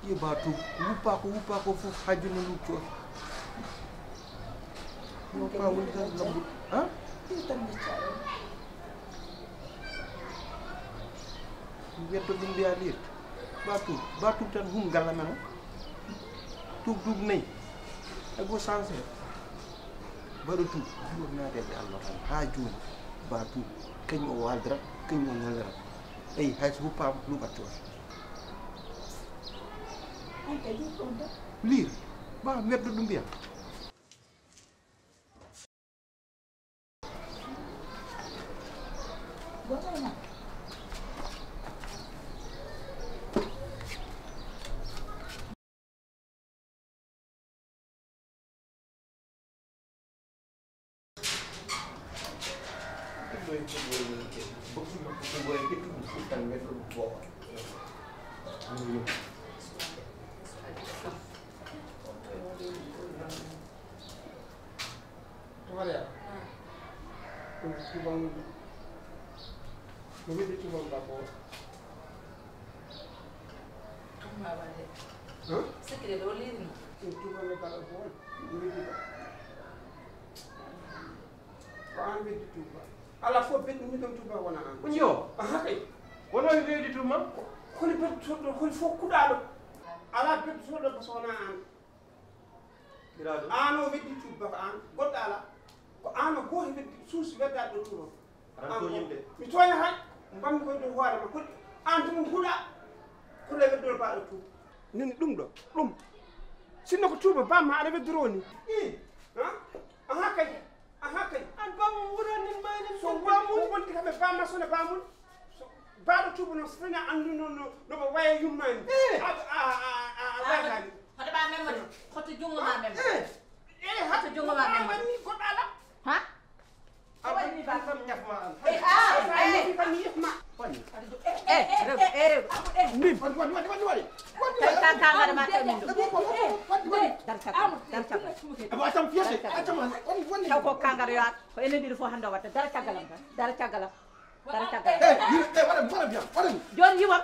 Ye batu wupa ko fu hajuna lu ko no pa wul tan lambu ha tan ni ciaro yetto dum biya lir batu tan hum galla men dug nay ak bo sanse baru tu wor na de Allah ha jun batu kany o waldra kany o ngalra ay hay wupa lu ka to lir ba meddo dum biya gona Secret do lirno. ala fo bet mi dum tuba wana an unjo aha kay wono reedi tuma holi bet sodo holi fo kudado ala bet sodo basona an kirado ano weddi tuba an godda ko ano go weddi suus wedda do tuba ran to yimde mi toya hay bam ko do hoore ma ko an tum huda ko le weddo ba do tuba nin dum do dum sinno ko tuba bam ma ada weddiro ni ha aha kay an bamu wurani mayni so bamu wonti kambe bamma sone bamu baado tubu no sfina andu no ba waye yummani waytani Hada ba memma xoto jungo ma memma. hata jungo ma memma. ni ko dala Ha? abani ba fam ñaf ma an Eh, fam ñaf ma ndim wadi Kanga da mata min do. aba tam fiate atama woni Taw ko kanga do yaat ko enen dir fo hando watta dara cagalam tan dara cagalam wada jon yiwa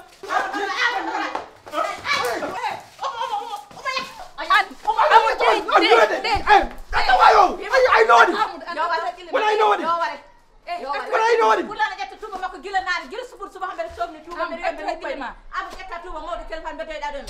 I know it. Pulana jetta tuba makko gila nani gila subur suba hambe somni tuba mi rembe ni pema abu jetta tuba mawdo telefon be tay da don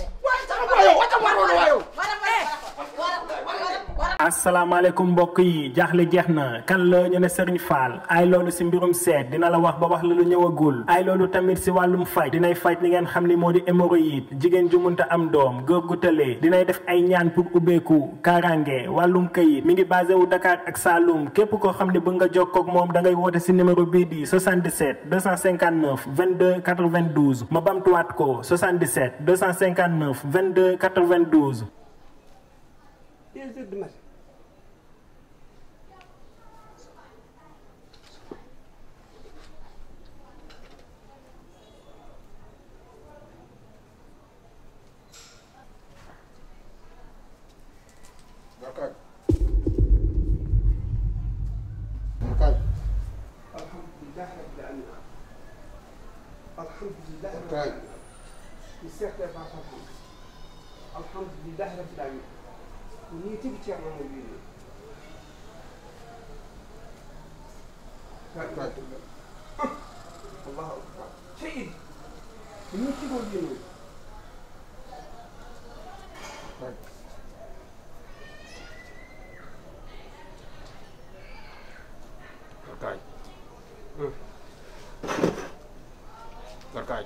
asalaamaaleykum mbokk yi jaaxle jeex na kan la ñu ne Serigne Fall ay loolu si mbirum seet dina la wax ba wax la lu ñëwagul ay loolu tamit si wàllum faj dinay faj li ngeen xam ni moo di hémorroïde jigéen ju munta am doom góor gu tëlee dinay def ay ñaan pour ubbeeku kaaraange wàllum këyit mi ngi basé wu Dakar ak Saloum képp koo xam ne bëgg nga jokkoo ak moom da ngay woote si numéro bii di 77 259 22 92 ma bamtuwaat ko 77 259 22 92. alhamdulillah rabbil alamin ni tibi ceerno mo wiini allahu akbar seyid ni tibo wiini Barkay.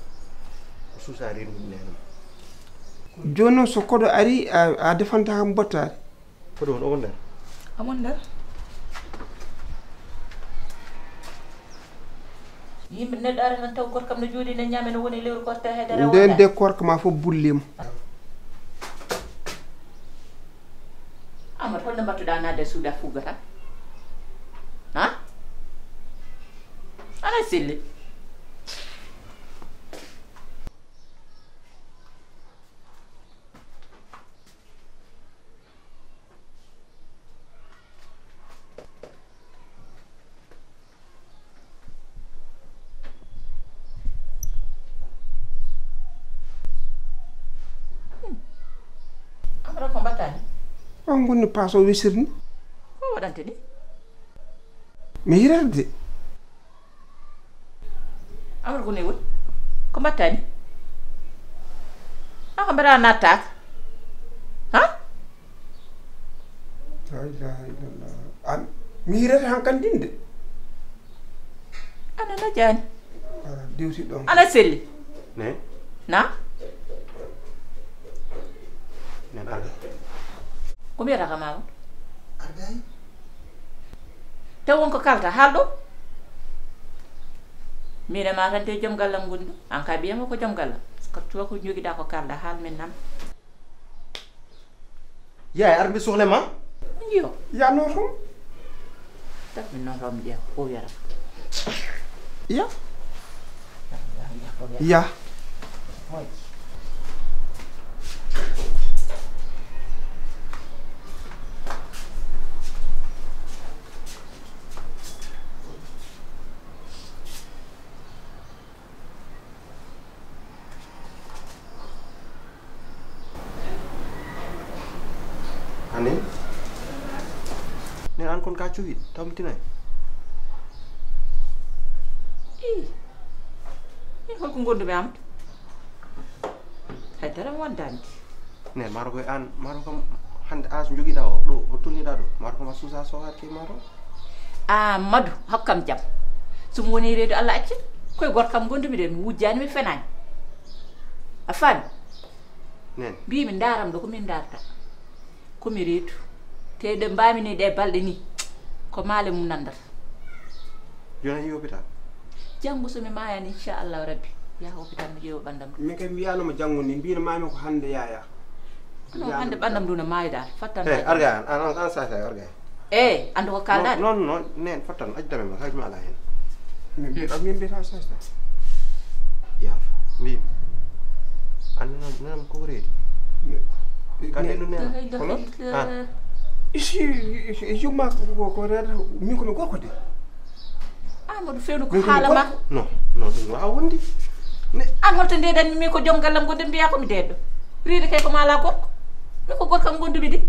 susari ɗum nenam joni noon so koɗo ari a defanta kam bottade koɗo on o nder amon nder yimɓe neɗɗo ara tan taw goto kam no jooɗi ne ñaame no woni lewru korta heedere nden de korka ma fof bullima Amadou holno mbattuɗa nadde suuda fuggata ha ana selli Amadou ko mbattani on gonni paas o wisirni ko waɗante ɗi mi hirata de Amadou ko newol ko mbattani an ko mbaɗa nattaka ha la ilaha illallah mi hirata han kandinde ana najani ala dewti ɗon ana selli ne na nen arga ko mbiyata ka mama argay taw wonko kalta haal ɗo mine ma tan te joom gallam gonɗo an ka ɓiyama ko joom gallam ko tuwa ko joguiɗa ko kalda haal min nam yaay ar mbi sohle ma yo ya notom tak min notom ƴeew o wiyata ya ya ani nen an kon ka cuuɗi tamtinay i holko gondumi amadou haydara mi wondandi nen maaro koye an maaro kam hande as joguiɗa o ɗo o tunniɗa ɗo maaro kam a suusa sowat ke maaro Amadou hokkam jaam somi woni reedu Allah acci koye goto kam gondumi de mi wujjani mi fenani a faami nen mbimi daram ɗo komin darta komi reedu te ɗe mbamini ɗe balɗe ni ko maale mum nandata joni a yi hôpital janggo somi mayani inchallahu rabbi yaha hôpital mi ƴeewa ɓandam ɗum min kay mbiyanoma janggo ni mbino mami ko hande yaya non hande ɓandam ɗum no mayidal fattan hey arga an sasa arga e andu ko kaldade non non nen fattan ajdame ma hayduma ala hen min mbiyata sasta yaaf mbi an nanam ko reedi kadi ɗum nen hono isi yumma ko reeta min komi gorko de Amadou fewnu ko haalama non non ɗum wawa wondi an holto ndeɗanmi min ko joom gallam gonde mbiya komi deɗɗo riide kay komi ala gorko min ko gorko kam gondumi de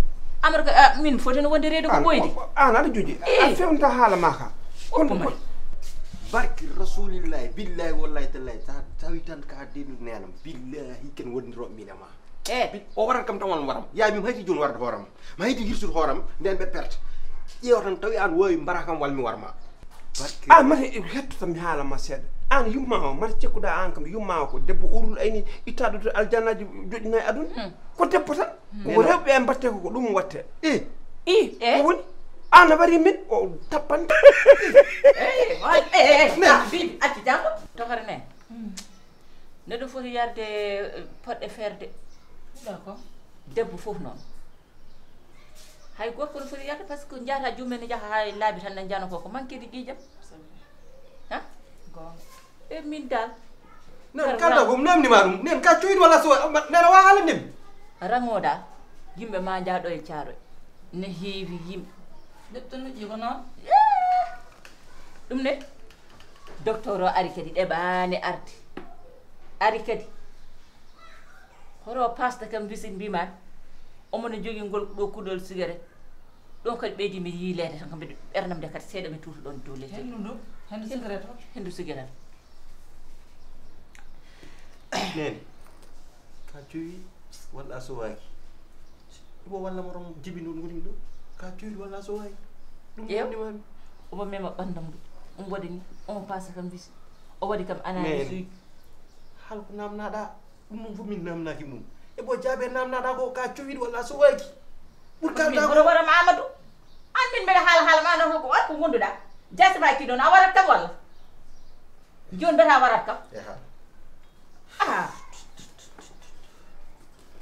Amadou ko min fotino wonde reedu ko ɓoydi an aɗa joji a fewnta haalama ka oppo barki rasulillahi billahi wallahi tallahi sa tawi tan ka denu nenam billahi ken wondiroɓe min e ma o waran kam tan won waram yaay mi hayti joni warde hooram ma hayti hirsude hooram nden ɓe perte ƴeewa tan tawi an wowi mbara kam walmi warma an mata hetto mi haalama seeɗa an yumma o mata cekkuɗa an kam yumma o ko debbo urul ayni ittaɗo to aljannaji joƴƴina e aduna ko debbo tan ko rewɓe mbatte ko ɗum watte ko woni an a wari min o tappante bibi acci janggo tokore nen neɗɗo foti yarde poɗɗe ferde d'accord debbo foof noon hay gorko no foti yarde par ce que jahata jummen ne jaaha ha laabi tan ne jano ko manquede ƴiƴam ha e min dal nen kalda ko namdima ɗum nen ka coyɗi walla so nena wa haala ndemi rango dal yimɓe ma jaaɗo e caaroy ne heewi yimɓe lepto nuƴƴi ko noon ɗum ne docteur o ari kadi ɗeɓani arde ari kadi hoto pasta kam wisit mbimani omone jogui ngol ɗo kuɗol cigarette ɗon kadi ɓeydi mi yiilede tan kamɓe ɓernam nde kadi seeɗa mi tuuta ɗon dow hendu ndu hendu cigarette o hendu cigarette nene ka joyi walla a sowaki ɗumo walla morom jibi ɗum gonimi ɗo ka joyi walla a sowaki ɗum wondimami omo mema ɓandam ɗum waɗi ni omo pasa kam wisi o waɗi kam analyse uji hal ko namnaɗa mum fu min namnaki mum e bo jaabe namnaɗa ko ka cowiɗ walla so wayki ɓur kalda ko wara Mamadou an min mbeɗa haala ma no ko wat ko gonduɗa jasma ki ɗon a warat kam walla joni mbeta warat kam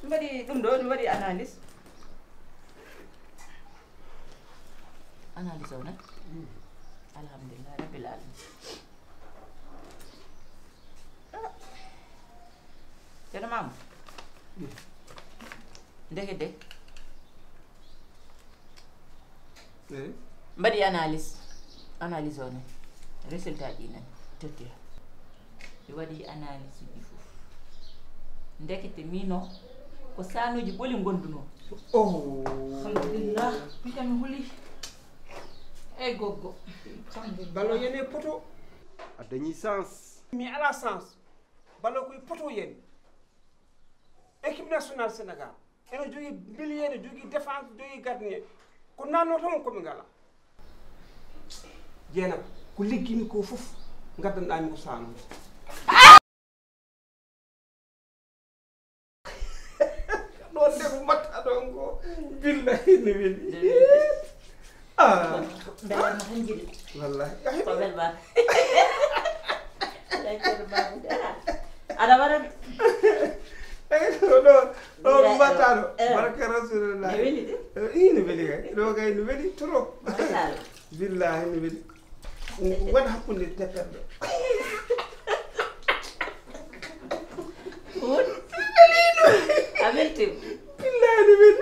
mi waɗi ɗum ɗo mi waɗi analyse o nak alhamdulillah rabbil alamin ceerno Mamadou ndekete mbaɗi analyse o ne résultat ji nan totti mi waɗi analyse ji fof ndekete mino ko sanuji ɓoli gonduno alhamdulillah mi kam mi huli ey goggo balo yene poto a dañi sens mi ala sens balo koye poto yen équipe nationale sénégal ene jogui milieu ene jogui défense jogui gardien ko nanno tan komi ngala jeenam ko liggimi ko fof gaddanɗami ko sanude ɗon nde ko mbatta ɗon ko billahi ne weli mbeɗanma tan jiɗi wallahi ko welma alay ceerno Mamadou aɗa waɗa ɗo mbatta ɗo baraka rasulullah ne weli de ne weli kay ɗo kay ne weli trop machallah billahi ne weli waɗa hakkude tepperɗo a weltima billahi ne weli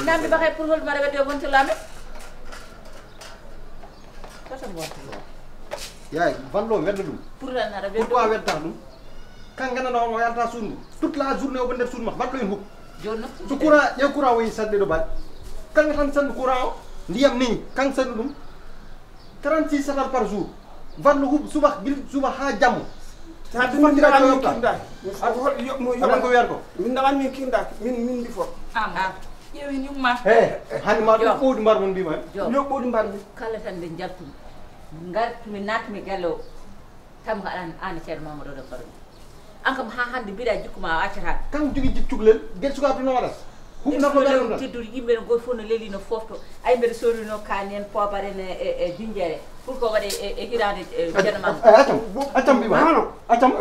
namdi bakay pour hol mara wedde wonti lami kata wonti yaay vallo wedda ɗum pour lan ara wedde pourquoi wedda ɗum kan gandanɗa hono yalta suudu toute la journée o ɓe nder suudu makko vallo en hukk jonno so courant ƴew courant woyi sanɗe ɗo baɗi kanga tan sandu courant o ndiyam ni kan sandu ɗum 36 satal par jour vallo hub suba ha jammo ta ɗum min ndawan min kirda aɗan ko wiyata ko min ndawan min kirda min mbi fo ƴeewi yumma hande ma ɗum ɓowɗi mbar mon mbima yo ɓoɗi mbarmi kala tan nde jaltumi gartumi natmi galle o tam ko an ceerno mamadou ɗo parmi an kam ha hande mbiɗa jikkuma a accata kan jogui cukalel guel sukaɓe no waɗata hubnatoɗo teddude yimɓe no goto fof no leelino fofto ay mbeɗa sorino kani en poobare e jinjere pour ko waɗe e hirade ceerno mamadou accam mbima accam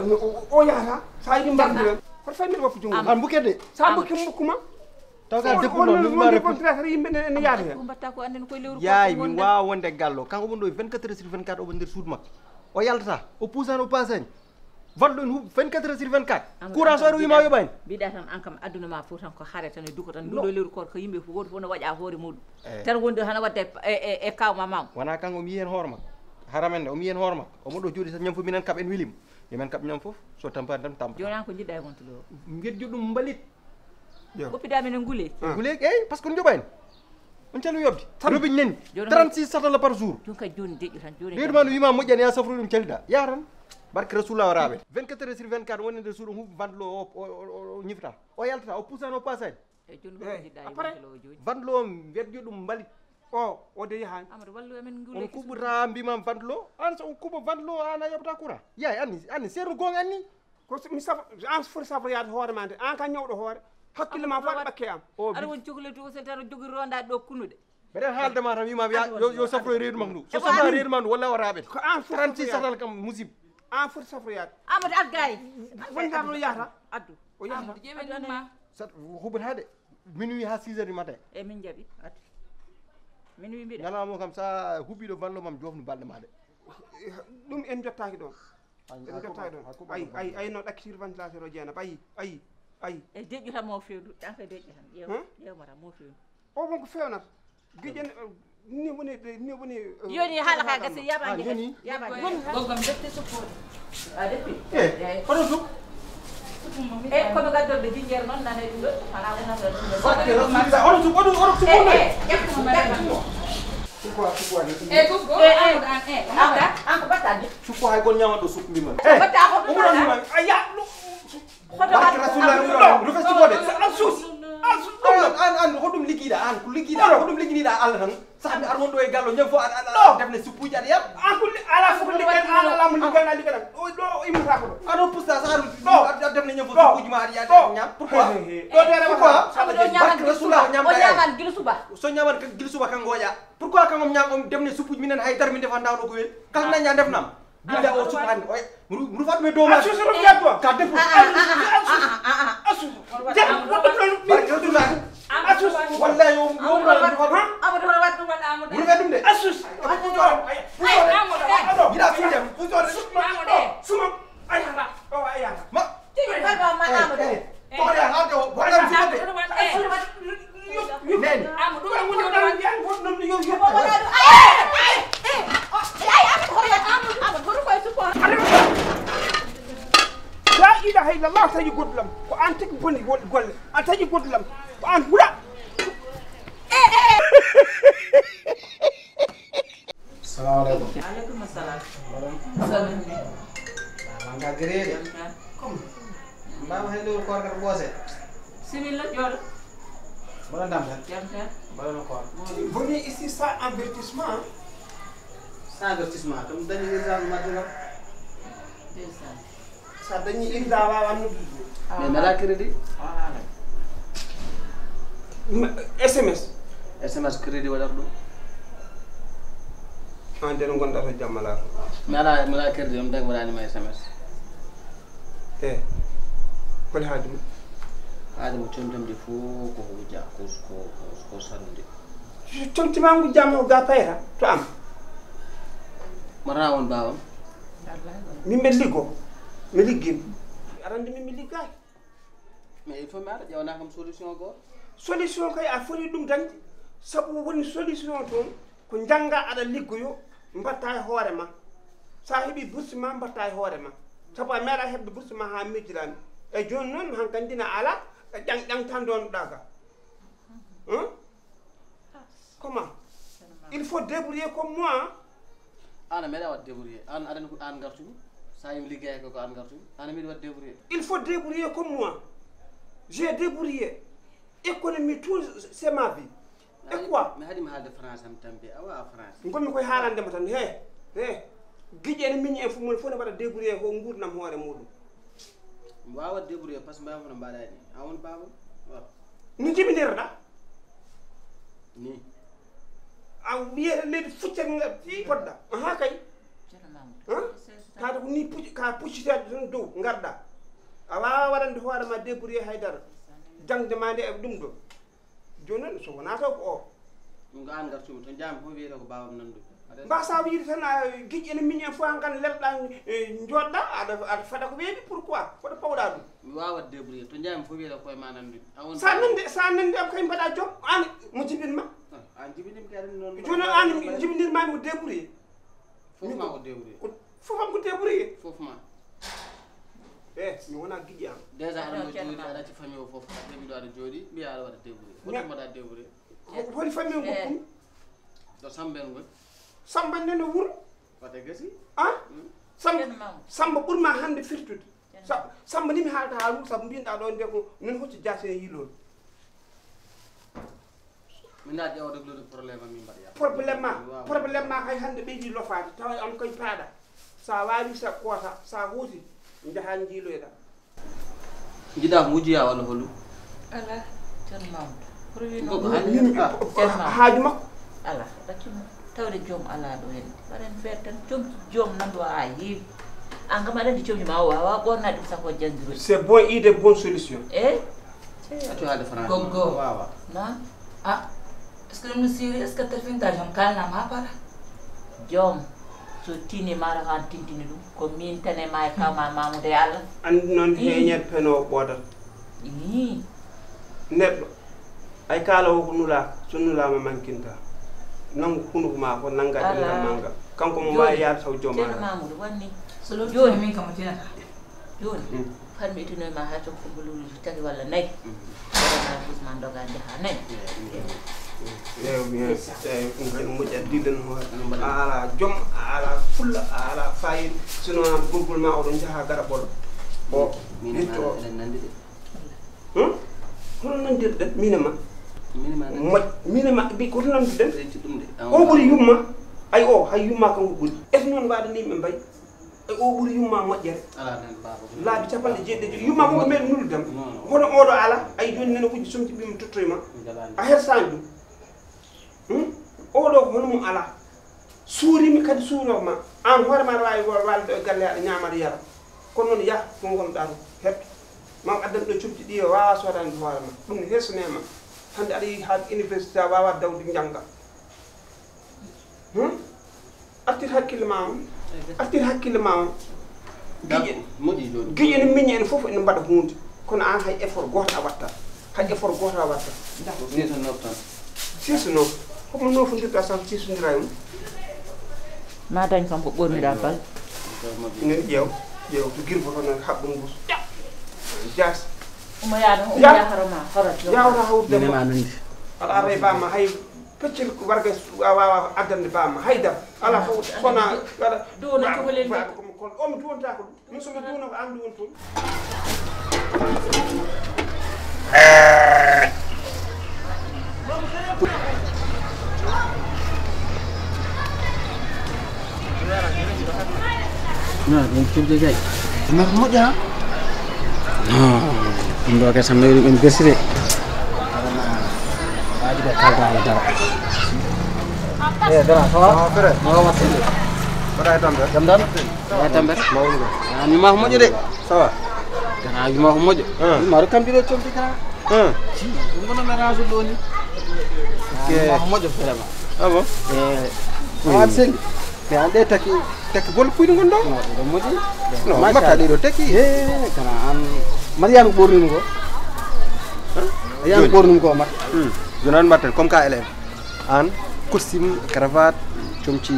o yahata sa yiɗi mbardiren koto fayi mbiɗa woppu jungo an bukedde sa bukki mukkuma taw ka dekkuɗo contraire yimɓe ne yaade hen ko mbatta ko anden koye lewru yaay min wawa wonde gallo kanko won ɗo 24 heures sur 24 omo nder suudu makko o yaltata o pusani o pasani vallo en huuɓ 24 heures sur 24 courant so ari wima yoɓani mbiɗa tan an kam adduna ma fof tan ko haare tan e duko tan nduɗo lewru koto ko yimɓe goto fof no waƴa hoore muɗum tan wonde hana wadde e kawma mam wona kanko omi yiyen hoore makko haramenne omi yiyen hoore makko omo ɗo jooɗi tan ñam fof minen kaɓ en wilima yomen kaɓ ñam fof so tampani tan tampa joni an ko jiɗɗa e wontulo guejju ɗum mbalit goppidami no guule guleek eyyi par ce que on joɓani on calmi yobde robiñ nani 36 satala par jour joni kadi joni deƴƴu tan joni leydi ma no wima moƴƴani ya safru ɗum calliɗa ya tan barke rasulullah o raɓe 24 heures sur 24 woni nder suudu huuɓ vandelo o ñifta o yaltata o pusani o pasani e joni ko jiɗɗa e wontulo o joni vandelo o wedjo ɗum mbalit o de yahani amadou wallu amen guule on kuɓɓata mbimam vandelo an so on kuɓa vandelo an a yoɓata courant yaay anni seeɗo gonga anni ko mi safa an foti safroyade hoore ma nde an ka ñawɗo hoore hakkille ma foti ɓakke am aɗa woni cohleti o sen tan jogui rondade ɗo kunnuɗe mbeɗen haaldema tan wimam yo safroye reedu makko ndu so safra reedu ma ndu walla o raɓete ko an 36 satal kam musibe an foti safroyade amadou ad gayi wontaɗo yahata addu o yahata ƴeewi yumma huɓatade minuit ha 6 heures du matin e min jaaɓi addu min wi mbiɗa ñalawma kam sa huɓɓiɗo vallo mam jofnu balɗe ma de ɗum en jottaki ɗon en jottaki ɗon ayi no ɗakkitiri ventilateur o jeenaba ayi e deƴƴu tan mo fewdu tan koye deƴƴu tan ƴewma tan mo fewdu o wonko fewnata guiƴen ni woni yoni haala ka gasi joni goggam defte suppode a deppi hoɗo suk e kono gaddorde jinjere noon nane ɗum ɗo ala wonata hoɗo suk oɗo suk amda an ko battade sukko hay gon ñamat ɗo suk mbima batta ko omoɗonima aya barke rasulullah rufe sukode an hoɗum ligguiɗa an ko ligguiɗa hoɗum ligginiɗa allah tan sahmi ar won ɗo e gallo ñam fo aɗa defne suppuji aɗa yat an ko ala fof liggan an alamu liggan a liggaɗam ɗo immata ko ɗo aɗo pusta sa aɗa defne ñam fo suppuji ma aɗa yat ñam pourquoi ɗo derema barke rasulullah ñam o ñaman guila suba so ñaman guila suba kan goƴa pourquoi kan om ñam om defne suppuji minen haydara min defa ndawɗo ko wel kala naña defnam billa o suka hande mi rufat me dow ma asusu ɗum yatto ka defu barke rasulullah wallahi yo amadou hono wat ɗum waɗa amadou rufe ɗum de asus yiɗa fiidem suma ayata o ayata ma ma amadou toxoɗe haalde o waɗam sukade nene la ilaha illallah taƴi goddulam ko an tigi bonni golle an taƴi goddulam ko an huuɗa salamu aleykum aleykum assalam manka guerede mbama hen lewru koor kata ɓoose similla jooɗo mbaɗa dam tan jam tan mbaɗano koor boni ici ça avertissement sans avertissement ɗum dañi urgence majjunam ndeysaan sa dañi irda wawa noddude mais nala crédit sms crédit waɗata ɗum an de no gonɗa to jammala ko mi ala crédit on tagi waɗanima sms e holi haadima haade mo comtomde fof ko wujja ko sannude comtima ngu jamma ga payata to am marana won bawam min mbe liggo mi liggima arande min mi liggaki mais il faut mi ara ƴewna kam solution goto solution kay a foti ɗum dañde sabu woni solution toon ko jannga aɗa liggoyo mbatta e hoore ma sa heeɓi bourse ma mbatta e hoore ma sabu a meeɗa heɓde bourse ma ha miijirani e joni noon han kandina ala ƴang tan donnoɗa ka comment il faut débrouiller comme moi ana meeɗa wat débrouiller an aɗani ko an gartumi sa yimi liggey ko an gartumi ana miɗi wat débrouiller il faut débrouiller comme moi j'ai débrouillé économie tout c'est ma vie et quoi mi haɗimi haalde français am tampi a wawa français gonmi koye haalandema tan he guiƴe ene miñi en fof moni fof ne waɗa débrouillé ko gurdam hoore muɗum mi wawa wat débrouiller par ce que mbawmi no mbaɗa ni a won babam no jibinirɗa ni a wiyete leydi fuccat poɗɗa aha kay kaade ko ni ka puccitede tan dow garɗa a wawa waɗande hoorema débrouillé haydara jangde ma nde e ɗum ɗo joni noon so wona taw ko o ɗum ko an gartumi to jami fof wiyete ko babam nandude mbasa wiide tan a guiƴƴi ene miñi en fof han kan lelɗa jooɗɗa aɗa faɗa ko weeɓi pourquoi koɗo pawɗa ɗum mi wawa wat débrouiller to jami fof wiyete koye ma nandude sa nandi am kay mbaɗa joom an mo jibinma an jibinimi kadi noon joni noon an jibinirmami ko débrouillé fof ma ko débrouiller fof am ko débrouillé fof ma mi wona guiƴƴi am déjà aɗa jooɗi aɗa acci famille o fof heɓiɗo aɗa jooɗi mbiya aɗa waɗa débrouiller hoto mbaɗa débrouiller holi famille gokkumi to Samba en goni Samba nene wuuro wate gasi Samba ɓurma hande firtude Samba ni mi haalata haalmum sabu mbinoɗa ɗo nde ko non hocci jasi e yiilol min daal ƴeewa reglude probléme am min mbaɗa probléme ma hay hande ɓeydi lofade tawa am koye paaɗa sa wawi sa koota sa huuti jaha jiiloyɗa jiɗa ko wujjiya walla holɗum ala ceerno mamadou haaju makko ala ɗaccimo tawde joom ala ɗo hen waɗen feere tan comci joom nandu ha heewi an kam aɗa andi comci ma o wawa ɓornade ɗum sako jangguiroji c'est bon idée bonne solution accu haalde français Goggo. wawa na est ce que ɗum no siri est ce que tarfinta joom kalnama ha para joom so tinimara han tintini ɗum ko min tane ma e kawma Mamoudou e Allah andi noon heeñet peno ɓoodata neɗɗo ay kaalawo ko nulaka so nulama mankinta nangu hunuko ma ko nangga ɗemgal manga kanko mo wawi yaade taw joom ceerno Mamoudou wanni so joni min kam tinata joni fanmi itinoyma ha ton ko mbuluji tati walla nayyi waɗana busman doga jaha nayyi eyi moƴƴat dillen hoore a ala joom a ala fulla a ala fayida sinon gurgol ma oɗon jaaha gara ɓolo o itto eɗen nandi de hono nandirɗen minema minima minema ɓi koto nandirɗen renti ɗum de o ɓuuri yumma ay o hay yumma kanko ɓuuri est ce noon waɗa ni ɓe mbayi ay o ɓuuri yumma moƴƴere ala nen baba laabi capanɗe jeeɗiɗi yumma koko meɗe nuldam hono oɗo ala ay joni nene uji somti ɓima tottoyma a hersani ɗum oɗo ko hono mum ala suurimi kadi suuroma an hoorema aɗa wawi walde e galle aɗa ñamata yara kono noon yah ko gonɗa ɗo hebto mam addani ɗo cumti ɗi o wawa sodande hoorema ɗum ne hersanema hande aɗa yi ha université a wawa dawde jangga artir hakkille ma on artir hakkille ma on moƴƴi joni guiƴe ene miñi ene foof ene mbaɗa hunde kono an hay effort goto a watta hay effort goto a watta siso nof tan siso nof homo nofondirɗa sah sisodira e mum ma dañ kam ko ɓorniɗa bal nen ƴeew to guirboto noon haɓɓum mbus jas omo yaada omo yaharoma horat yawata hawde minema nandi aɗa ara e bamma hay peccel ko warga a wawa addande bamma haydara ala fof sona waɗa duwna cohlel kon omi duwontako ɗum min somi duwno ko an duwon toon ɗum cubde gay mako moƴƴa non ɗum ɗo kesam nawi ɗum en bersire waji ɓe kalda e dara e dara sawa frère mawa wattede waɗa e tambere jam dan e tambere mawnugo mi mako moƴƴo de sawa kana wi mako moƴƴo maɗo kamɓiɗo comti kana si ɗum gono mérange ɗo ni mako moƴƴo vraiment ah bon e waɗi selli mais an ɗe takki bol puyɗo gon ɗo ɗo moƴƴi non makka ɗiɗo takki e kana an mariame ɓornimi ko yan pornum ko mat jonan matten comme ka élève an costume cravate comci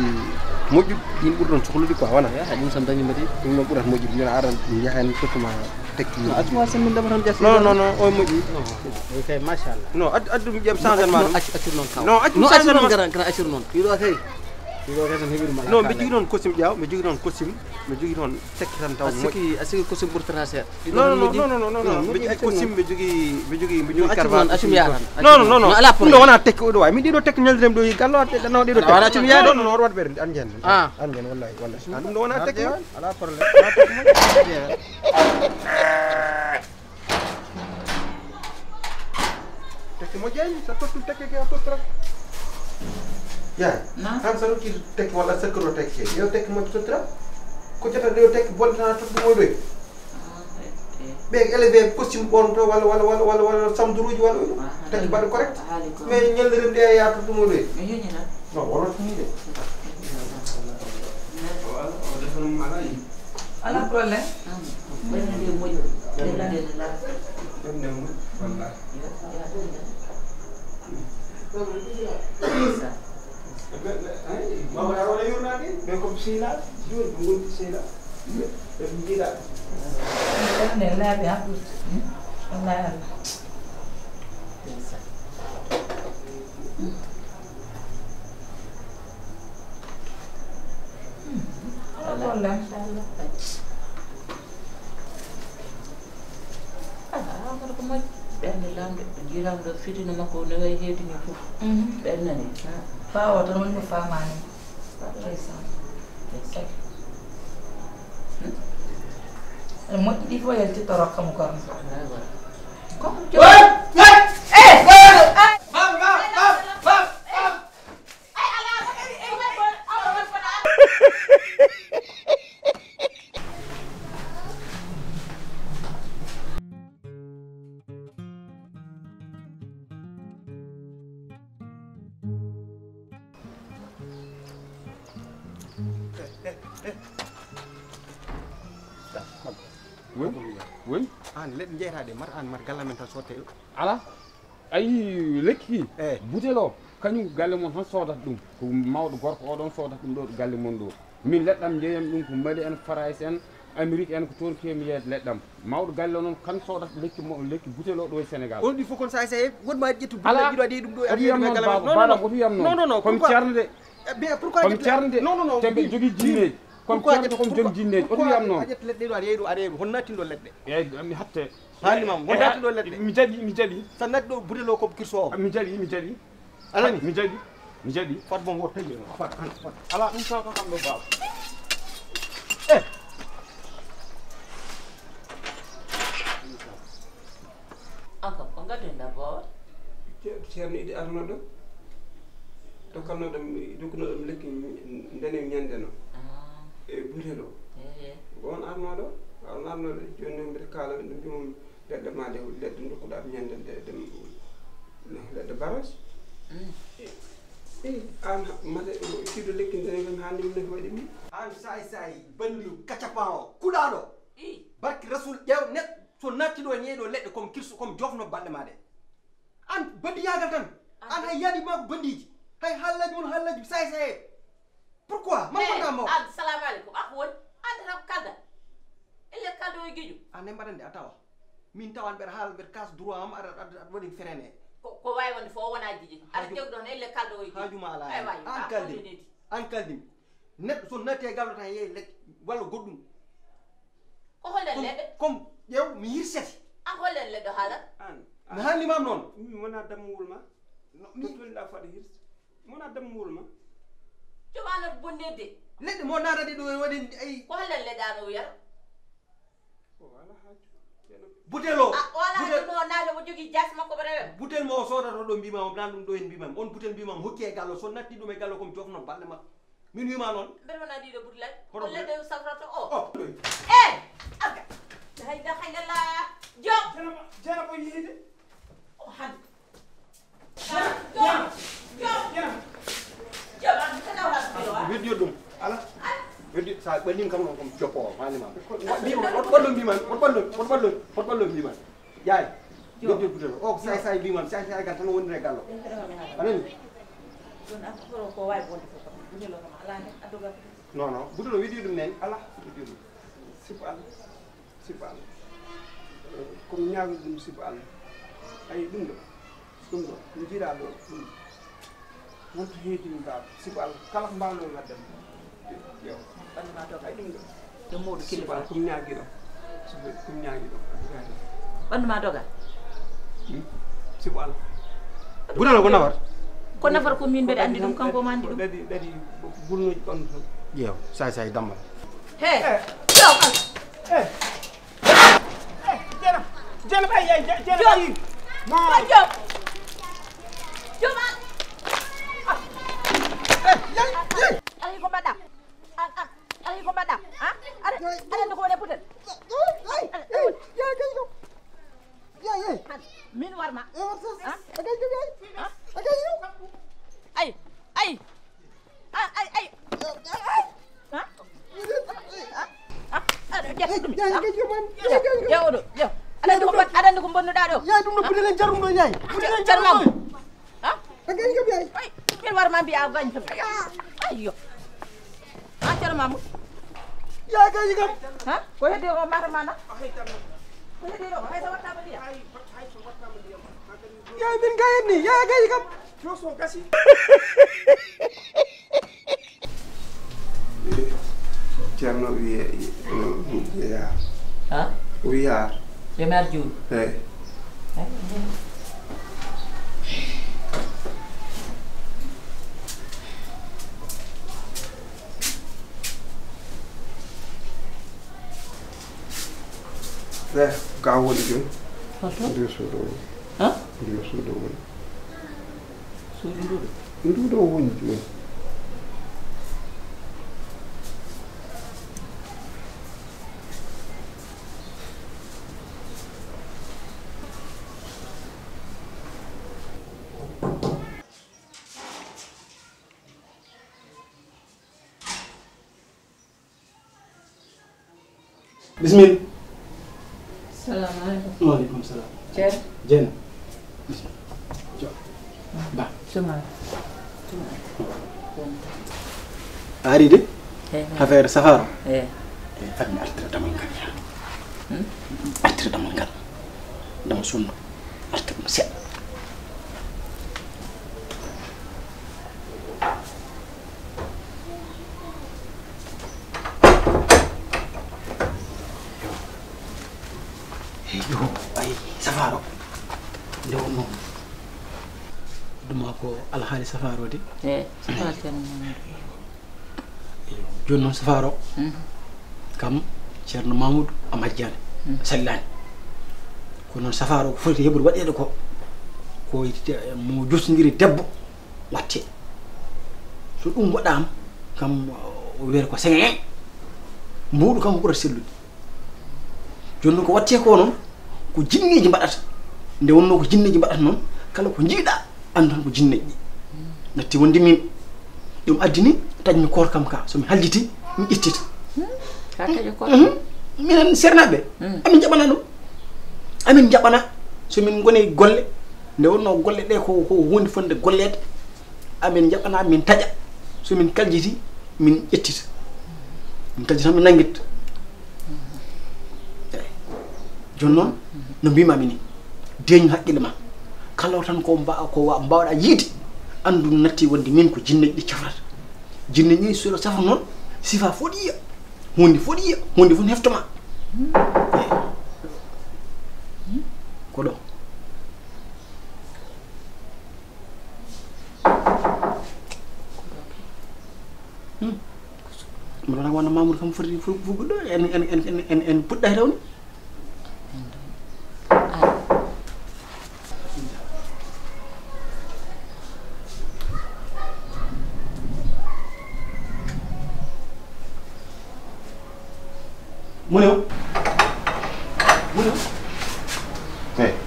moƴƴu ɗin ɓurɗon sohlude quoi wona ɗum sam dañi mati ɗum noon ɓurat moƴƴude joni aran jahan tottuma tekki acuma sen min dama tan jasi non non non o moƴƴi kay machallah non addu ƴem changement ɗum accir non kaw non accu no accir non changement gara accir non ɗiɗo kay tan heɓiruma non mbi jogui noon costume ƴaw mbi jogui noon costume mbi jogui noon tekki tan taw moƴƴi a sigi costume ɓuur tracé non non non non non mbi jogui costume mbi jogui cravate accum yaran non non non ala ɗum ɗo wona tekki oɗo wawi min ɗiɗo tekki ñaldirem ɗo gallo ɗanno ɗiɗo tekki wona accum yaade non non oɗo wat ɓerde an jen an jen wallahi wallahi ɗum ɗo wona tekki ala problème tekki moƴƴani sa tottu tekki ke a tottora yaay han sa rokki tekki walla sakkato tekki ke yo tekki moƴƴi tottira ko jota ɗo tekki boldetana tottu moyɗoy ɓe élevé costume ɓon to walla samduruji walla ɗum tekki mbaɗa correct mais ñallirim ɗe ya tottu moyɗoy non wonata ni de ala problème mama ara wona yurnade mais comme sehilade joni ɓe gonti sehila ɓe jiiɗaɓe ne laaɓi ha ɓurti wallahi allah problème kono ko moƴƴi ɓernde lamɗo jiiram ɗo fitino makko no way heetini fof ɓernani fawo tan woni ko famani ene moƴƴi ɗi fof yaltitta rokkamo korno woni an leɗɗe jeytaɗe mat an mat galle men tan sotte ala ayi lekki eyyi butel o kañum galle mon tan sodata ɗum ko mawɗo gorko oɗon sodata ɗum ɗo ɗo galle mon ɗo min leɗɗam jeeyam ɗum ko Mali en France en Amérique en ko toon kemi yeede leɗɗam mawɗo galle o noon kan sodata lekki butel o ɗo e Sénégal on ɗi fof kon sa wonma ƴettu ala jiɗo aɗi ɗum ɗo aɗa wiyam noon baɗa ko wiyam noon non non komi ceernde bien pourquoi komi ceernde non non non te mbiɗa jogui jinneji komi ceernde komi jogui jinneji oto wiyam noon a ƴetta leɗɗe ɗo aɗa yeeyi ɗo aɗa yeeyi hon nattinɗo leɗɗe eyyi mi hatte haalnimam hon nattinɗo leɗɗe mi jaɗi sa natti ɗo butel o koɓe kirso o mi jaɗi anani mi jaɗi fat bon wo tawi fat ala ɗum tawta kam ɗo baba encore ko gadden d'abord ceerno iɗi arno ɗo dokkannoɗom dokkunoɗom lekki ndene ñandeno e butel o on arnoɗo on arnoɗo joni mbiɗa kaala ɗum mbimom leɗɗe ma de leɗɗe dokkuɗa ñande ɗem leɗɗe baras an mate sido lekki ndene kam hannde min ko waɗi mi an say bandiru kacapan o kuɗaɗo barki rasul ƴeew neɗɗo so nattiɗo e ñeyɗo leɗɗe comme kirsu comme jofno balɗe ma ɗe an bandiyagal tan an hay yaadi ma ko bandiji hay hallaji mon hallaji say pourquoi man gonɗa maw assalamu aleykum ak woni ande tan kalda elle kalda o gueƴu an e mbaɗande a tawa min tawan mbeɗa haala mbeɗa kas droit am aɗa waɗi freine ko wawi wonde fof wona jiji aɗa jogɗo ton elle kalda o gueƴu hajuma ala an kaldim neɗɗo so natti e gallo tan yeeyi leɗɗe walla goɗɗum ko hollen leɗɗe comme ƴeew mi hirsete an hollen leɗɗe haalat mi haalnimam noon mi wona dammuwol ma to tolniɗa faɗa hirse wona dammuwol ma joɓanoto bonnirde leɗɗe mo natade ɗo waɗi ay ko hollen leɗɗano wiyata o wala haaju butel o wala ɗum naata o jogui jas makko ɓe rewe butel mo o sodata ɗo mbimam nan ɗum ɗo hen mbimam on butel mbimam hokki e gallo so natti ɗum e gallo komi jofno balɗe makko min wima noon mbeɗa wona ɗiɗo butelaj Hoto o leɗɗe safrata o o aga la ilaha illallah jom jara ko yihide o hande jom wirdio ɗum ala wirdi sa ɓannim kam noon komi joppo o haalnimam mbima on ɓallo mbiman on ɓallo mbiman yaay Betul betul. Oh saya bi man saya kan tan woni re gallo. Anani? Don am ko way bonde ko budelo ko ala ne aduga. Non budelo widi dum nen ala budelo. Sipal. Comme ñaagu dum sipal. Ay dum do. Ni jira do. Wonto heedi ngal sipal kala mbalo ngadam. Yow Ban ma doga. ay dum do. Yo modu kilifa. Kum ñaagi do. Kum ñaagi do. Ban ma doga. Sipal. Budelo ko nawar. Ko nafar ko min bede andi dum kanko ma andi dum. Dadi bulno on yow say damal. Hey. Yo. Janab ay janab. Ma Diop. Diop. Ari ko madam. Ari ko madam. Ha? Ada ko wala putel. Min warma. Ay. Ya. Ada ko bonno dado. Ya dum no budelen jarum do yaay. Budelen jarum. Ha? Agay ko yaay. Ay, min warma bi a gañ fa. Ayyo. Acara mamu. Ya agay gam. Ha? Ko hede ko mara mana? Ko hede do hay sa watta ba dia. Ya min gayet ni ya agay gam. Joso gasi. Cerno ya. Ha? Wiya. Yo mer Diouf. Ka woni jom. Foto? Ndio sudo. Ha? Ndio sudo woni. Sudu. Ndudo woni jom. Bismillah. Assalamualaikum. Waalaikumsalam. Cer. Jen. Ba. Cuma. Ari de Eh. affaire safar. Fatmi artira damal ngal ya. Artira damal ngal. Dama sunno. Artira ɗum seɗɗa. Yo, ay safaro. Nde wonno. Duma ko alhaali safaro de. Safar cer. Joni noon safaro. Kam ceerno Mamoudou Amadiane sallani ko noon safaro ko foti heɓude waɗede ko mo justodiri debbo watte so ɗum waɗama kam o wiyata ko sengé mbuɗu kam ko ɓurata sellude joni noon ko watte ko noon ko jinneji mbaɗata nde wonno ko jinneji mbaɗata noon kala ko jiiɗa andu tan ko jinneji natti wondi min ɗum addini taƴmi koor kam ka somi haljiti mi ƴettita minen sernaɓe amin jaɓana ɗum amin jaɓana somin goni golle nde wonno golle ɗe ko hunde fonde gollede amin jaɓana min taƴa somin kaljiti min ƴettita min kaljita min nanguitta eyi joni noon no mbimami ni deeñu haqqille ma kala tan ko mbawɗa yiide andu natti wonde min ko jinneji ɗi cafrata jinneji ɗi solo safra noon sifa foɗiya hunde foɗiya hunde fof heftoma ko ɗo mbaɗa wonno Mamoudou kam foti fugo ɗo en puɗɗa rewni Mulio.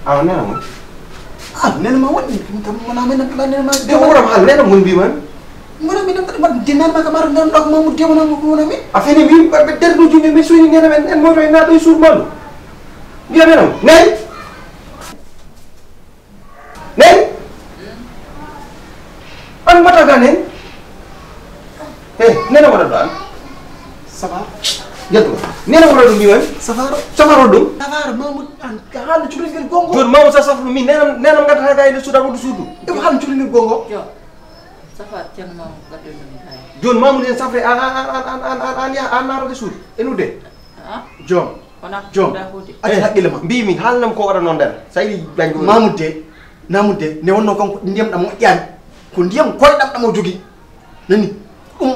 Awa nena mun. nena ma woni kam wona men nena ma De wora ma nena mun bi man. wona min ɗum dinan ma kamar non ɗok Mamoudou demona wona min Afeni bi be derdu juni mi suñi nena men en mo na do sur malu. Biya nena. Ngay. Jatuh. Nena wala dum niwan. Safaro dum. Safaro Mahmoud an ka hal churi ngel gongo. Jon mamu sa saflu mi nena ngata ga ina suda wudu sudu. E hal churi ngel gongo. Yo. Safar chen mamu gaddo dum hay. Jon mamu nen safre an ya an naro de sudu. Enude. Ah? Jom. Jom. Ati haqqile ma. Mbi min halnam ko wara non der. Saydi bango. Mahmoud de namude ne wonno kanko ndiyam dam mo ƴan ko ndiyam koydam dam mo jogi nani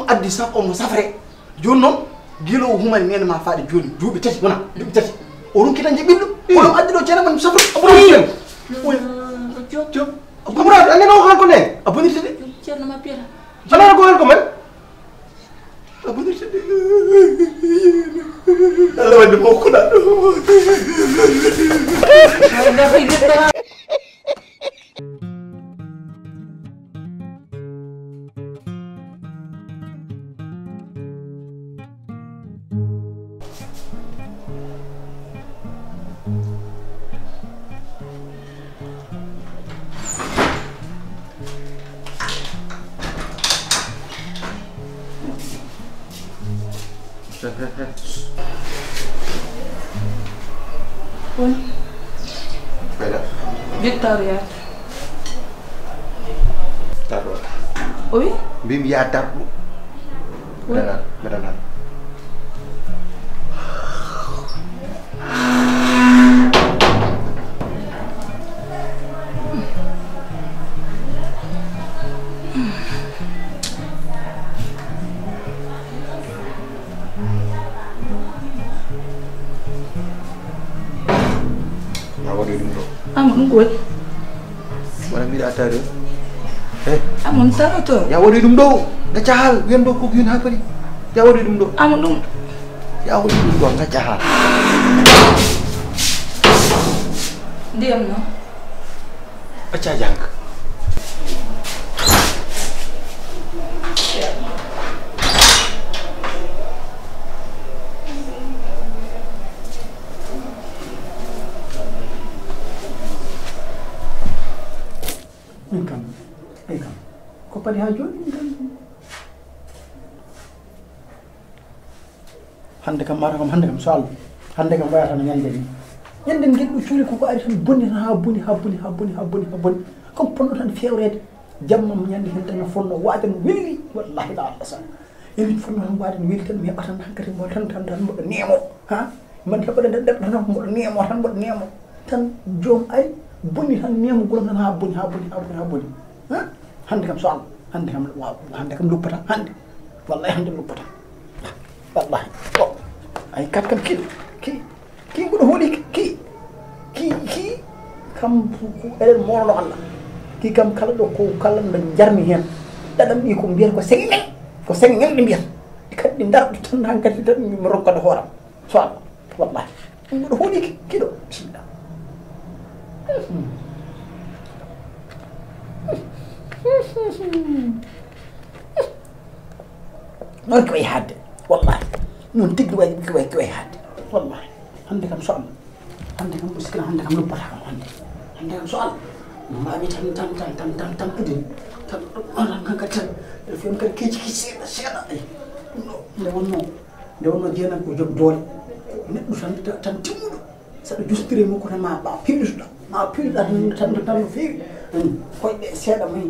addi sako mo safre joni noon gilo humani nene ma faade joni duuɓi tati wona duuɓi tati o runkita jeɓɓiɗo oɗon addi ɗo ceena man safre abonirten Jom. Abura ane no han ko ne abonirte de Ceerno ma piyata. ana ko han ko men abonirte de Allah wadde mo kuɗa ɗo Beda. Victoria. Taruh. Oui? Bim ya darbu. Bedanan. Amun gue. Mana mira ada. Amun tahu tuh. Ya wadi dum do. Ngacahal, yen do ko yun ha pari. Ya wadi dum do. Amun dum. Ya wadi dum do ngacahal. Diam no. Acha jang. Engkam. Ko padi ha joni hande kam mara kam hande kam so Allah hande kam wayata no nyande ni nyande ngel cuuri ko ari tan bonni ha bonni kom ponno tan fewrede jammam nyande hen tan fonno waade no weli wallahi la Allah sa yeli fonno tan waade no weli tan mi hebatan hankati mo tan mo nemo ha man hebata den tan mo nemo tan jom ay bonni tan nemo gol tan ha bonni ha hande kam so Allah hande kam waaw hande kam luppata hande wallahi hande luppata wallahi ay kat kam ki ko holi ki kam ko eden morno Allah ki kam kala do ko kala no jarmi hen dadam bi ko biyen ko sengel di biyen kadi ndar tan hankati tan mi rokkade horam so Allah wallahi ko holi ki do bismillah non ko hadde wallahi non tigri way ko hadde wallahi hande kam so am hande kam muskila hande kam luppata kam hande kam so am mami tan pudin tan onan kan tan fion kan keji seeda ay nde wonno jeena ko jog doole neddo tan timmudo saɗa justire mo ko tan ma ba piɗuɗa tan no feewi koyɗe seeɗa may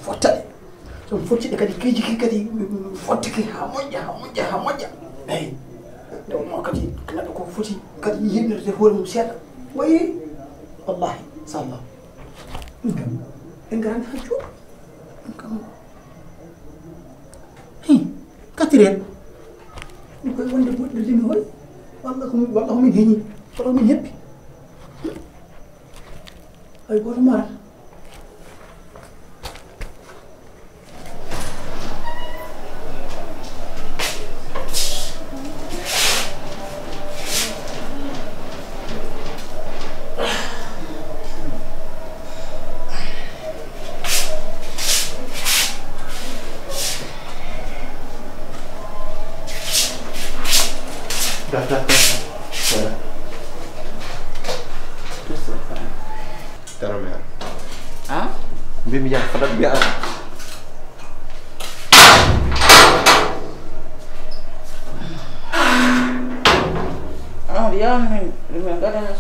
fottade so fottiɗe kadi keji kadi fottake ha moƴƴa eyi nde wonno kadi neɗɗo ko foti kadi yiɗnirde hoore mum seeɗa wayi wallahi sallah ɗum kam en garani ha jooɗo ɗum kam kattiren ɗum koye wonde moƴƴirde mi hoy walla komin heeñi walla min heppi hay goto mara Bim ya padat biar. dia enggak ada.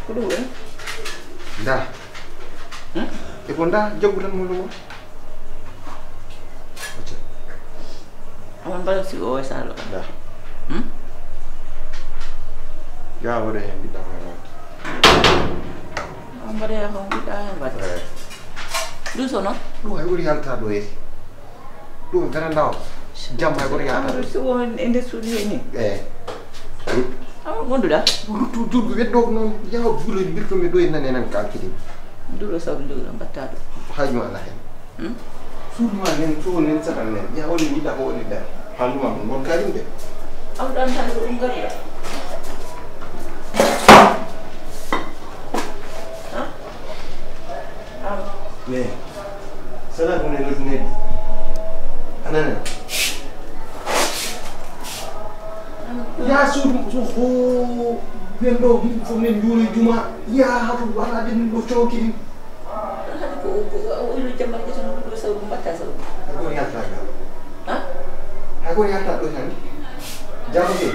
Kedua. Dah. Dah jauh mulu. Aman balik si Owe salo. Dah. Ya udah yang kita ngomong. Aman balik yang kita ngomong. Du sono? Du ay uri yalta do e. Du garan daw. Jam ay uri yalta. Aman su ende suli ini. Aman gondu dah. Du weddo non yaw bulo bir ko mi do en nan kalkidi. Dulu sabu dulu batado. Hajma la hen. Surma nen so nen sakan nen ya woni mi da ko ni da. Haluma mon karim de. Am dan tan ko ngari ya. Ne. Sala ko nen ne. Anana. Ya su ho bendo fo nen juli juma ya hatu wala den do choki. Ulu jaman ke sono dulu sabu batasa. Aku lihat lagi. Aku lihat tak tuh kan? Jam ke?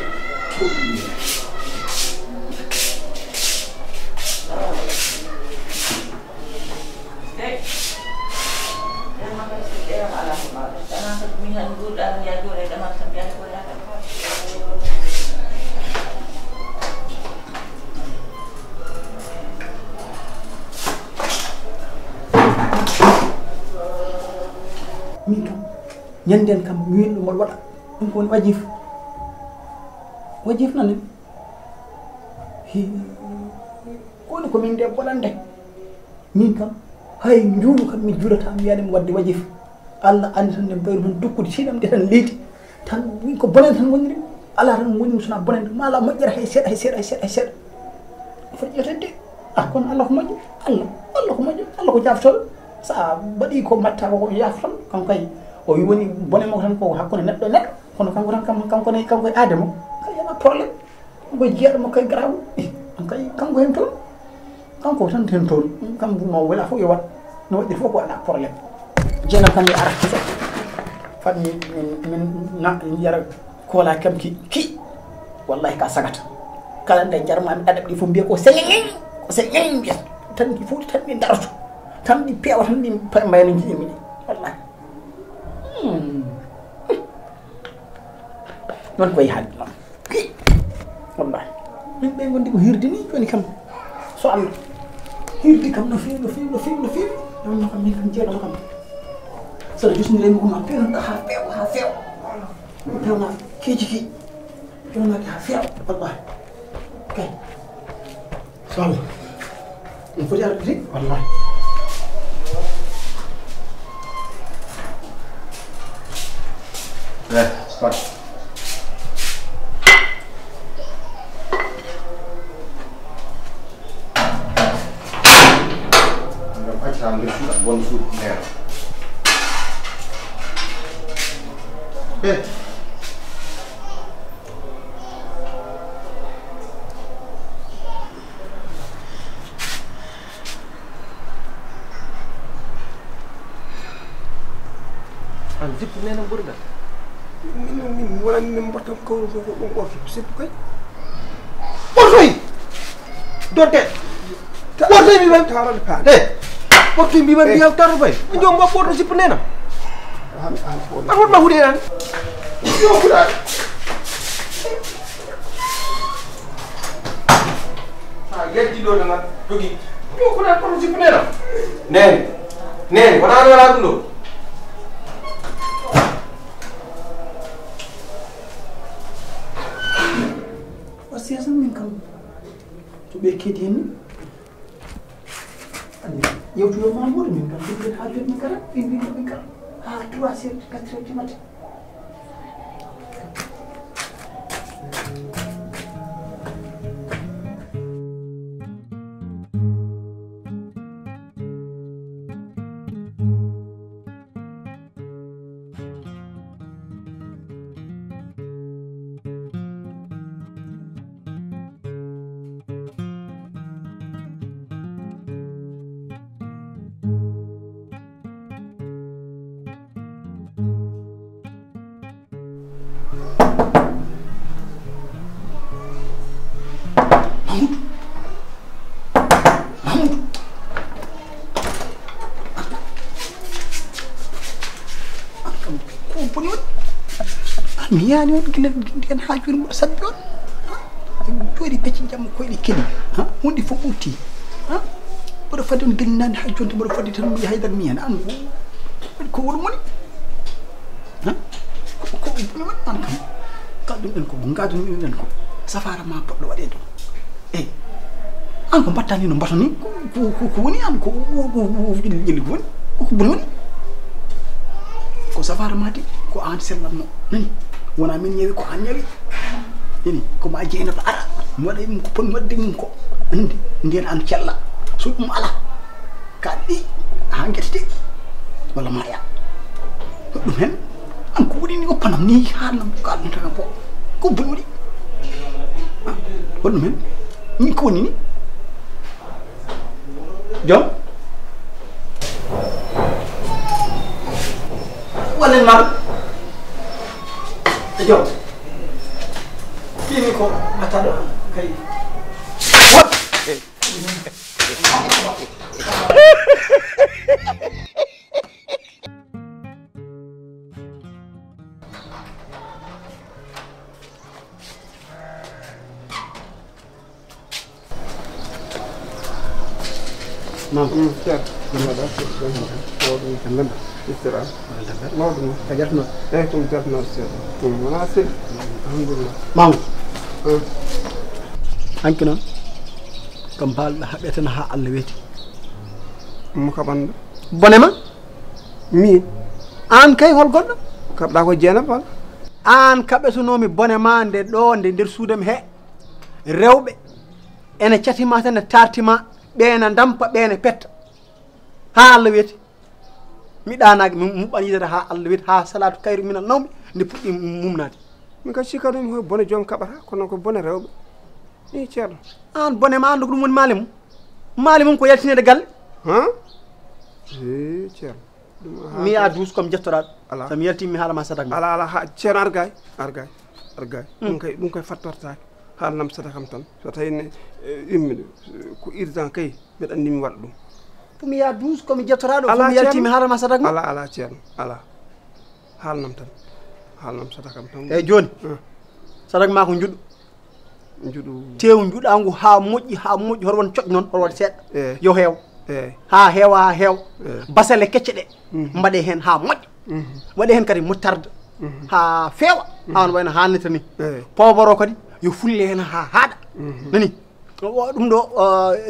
min kam ñanden kam mi wiin ɗum waɗa ɗum ko woni wajif nani koni komin nde bonande min kam hay juulu kam mi juulata mi wiyani mi wadde wajif Allah andi tan nde bayru tan dukkude siɗam de tan leydi tan min ko bonande tan woniri ala tan woni sona bonande mala moƴƴere hay seeɗa hay seeɗa foti ƴetede kono Allah ko moƴƴo Allah ko moƴƴo Allah ko jaftoɗo sa baɗi ko matta ko yaftan kanko kay o wi woni bone mo tan ko hakkunde neɗɗo e neɗɗo kono kanko tan kanko e adama kay yana probléme kanko e jeeɗo mo kay graw kay kanko hen toon kanko tan hen toon kanko mo wala fof yo wat no waɗiri fof ko ana probléme jeenam kam mi ara fat min yara koola kam ki wallahi ka sagata kala nde jarmami ɗaɗaɓ ɗi fof mbiya ko seŋeŋ mbiyata tan ɗi fof tan ɗi daroto tan ɗi peewa tan ɗi mbayno jiɗimi ɗi wallahi non koye haalde noon wallahi min ɓe gondi ko hirde ni joni kam so Allah hirde kam no feewi ɗonno kam min kam jeeɗoto kam saɗa jusniremi koma pewnoɗa ha feewa pewna keji pewnade ha feewa wallahi kay so Allah ɗum foti arde de wallahi Cepat. Anggap aja ambil sudah bonus merah. Anjir nena burda. Min wala min mbatta ko ɗum orto seppu kay Ortoy dote ortoy mi ban tarade pa ortoy mi ban biyaw taru bay njom ba orto sip nena an wat ma hude nan yo kuda geddi do na jogi yo kuda orto sip nena nen wala ɗum ɗo siyasa min kam to ɓe keedi hen ni andi yewtuyo ma woto min kam ɗum ha joni min kara ɓe mbino min kara ha 3 heures 4 heures du matin mi yaani on gila ndiyan haajuri mo sabbi on jooɗi pecci jamma koyɗe keli hunde fof ɓutti mboɗo fadde on gellinani ha jonde mboɗo fadde tan mi haydara mi hen an ko wuro moni ko boni woni an kam kalɗum ɗen ko gadumi ɗen ko safara ma poɗɗo waɗe ɗum eyyi an ko mbatta ni no mbato ni ko woni an ko ƴelli ko woni ko boni woni ko safara ma de ko an sellatno nani wona min ñawi ko an ñawi ini ko ma jeynato ara mi waɗa ɗum ko poni wadde mum ko andi nden an cella so ɗum ala ka ɗi ha guetete walla ma ya ɗum hen an ko woni ni oppanam ni haalnam ko alnataka bo ko boni waɗi hoɗum hen min ko woni ni jom wallen maɗum jom fini ko mbattaɗo kay non certo non vado a fare istira mawɗum ka jatno eyyi ɗum jatno seeɗa ɗum wona seeɗi alhamdulillah mamadou hanki noon ko mbalɗo haɓe tan ha Allah weeti mo kaɓanɗo bonema min an kay hol goɗɗo kaɓɗa ko jeenaba walla an kaɓetonomi bonema nde ɗo nde nder suudam he rewɓe ene catima tan ne tartima ɓeena dampa ɓeena petta ha Allah weeti mi ɗanaki mi muɓɓan yidata ha Allah weeti ha salatu kayru minal nawmi nde puɗɗi mumnade min kadi cikkanumi koye bone joom kaɓata kono ko bone rewɓe i ceerno an bone ma andu ko ɗum woni maali mum ko yaltinede galle e ceerno mi ya duus komi jettoɗaɗo ala somi yaltimi mi haalama sadaka ala ha ceerno argay ɗum kay fattortaki haalnam sadakam tan so tawine immiɗo ko urgent kay mbeɗa andi mi waɗa ɗum mi ya duus komi jettoɗaɗo fomi yaltimi mi haalama sadaka ala ceerno ala haalnam sadakam tan eyyi joni sadaka ma ko juɗu tew juɗagu ha moƴƴi hoto won coƴ noon hoto waɗa seeɗa yo heew ha heew basale kecce ɗe mbaɗe hen ha moƴƴa waɗe hen kadi moutarde ha feewa ha no wayno hannirta ni poivron kadi yo fulle hen ha haaɗa nani ɗum ɗo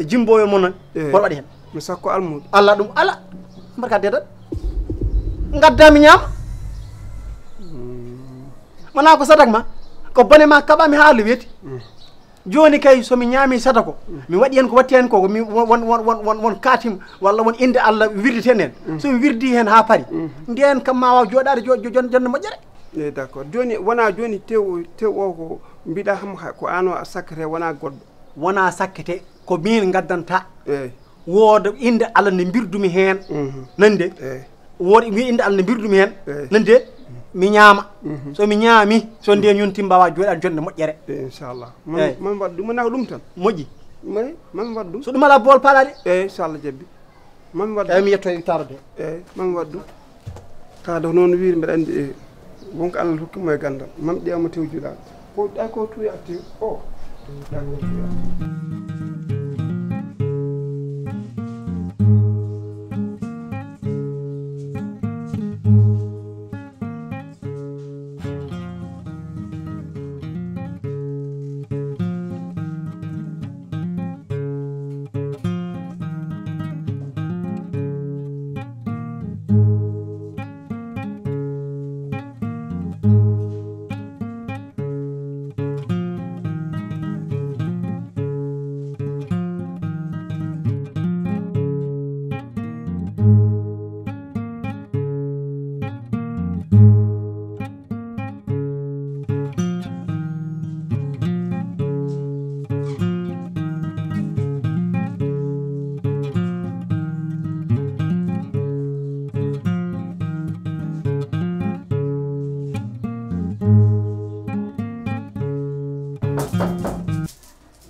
jimboyo mon noon hoto waɗe hen mi sakko almuɗo allah ɗum ala mbarka dedat gadda mi ñaama wona ko sadak ma ko bone ma kaɓami ha Allah weeti joni kay somi ñaami sadako mi waɗi hen ko watti hen ko mi won katim walla won inde Allah wirdeten hen somi wirdi hen ha paari nden kam ma waw joɗade jonde moƴƴere eyyi d' accord joni wona joni tew o ko mbiɗa ham ko an o sakkete wona goɗɗo wona sakkete ko min gaddanta eyyi wooda inde Allah nde birdumi hen nande wooda inde Allah nde birdumi hen nande mi ñaama so mi ñaami so nden yonti mbawa joɗade jonde moƴƴere inchallah mami waɗa ɗum wona ko ɗum tan moƴƴi may mami waɗa ɗum so ɗum ala bool paɗade eyyi inchallah jebbi mami waɗa eyyi mi yetto e tarde eyyi mami waɗa ɗum kaada noon wiiri mbeɗa andi wonko Allah hokkimo e gandal mami ƴeewma tew juɗaɗo ko ɗa ko tuya tew o ɗa ko tuya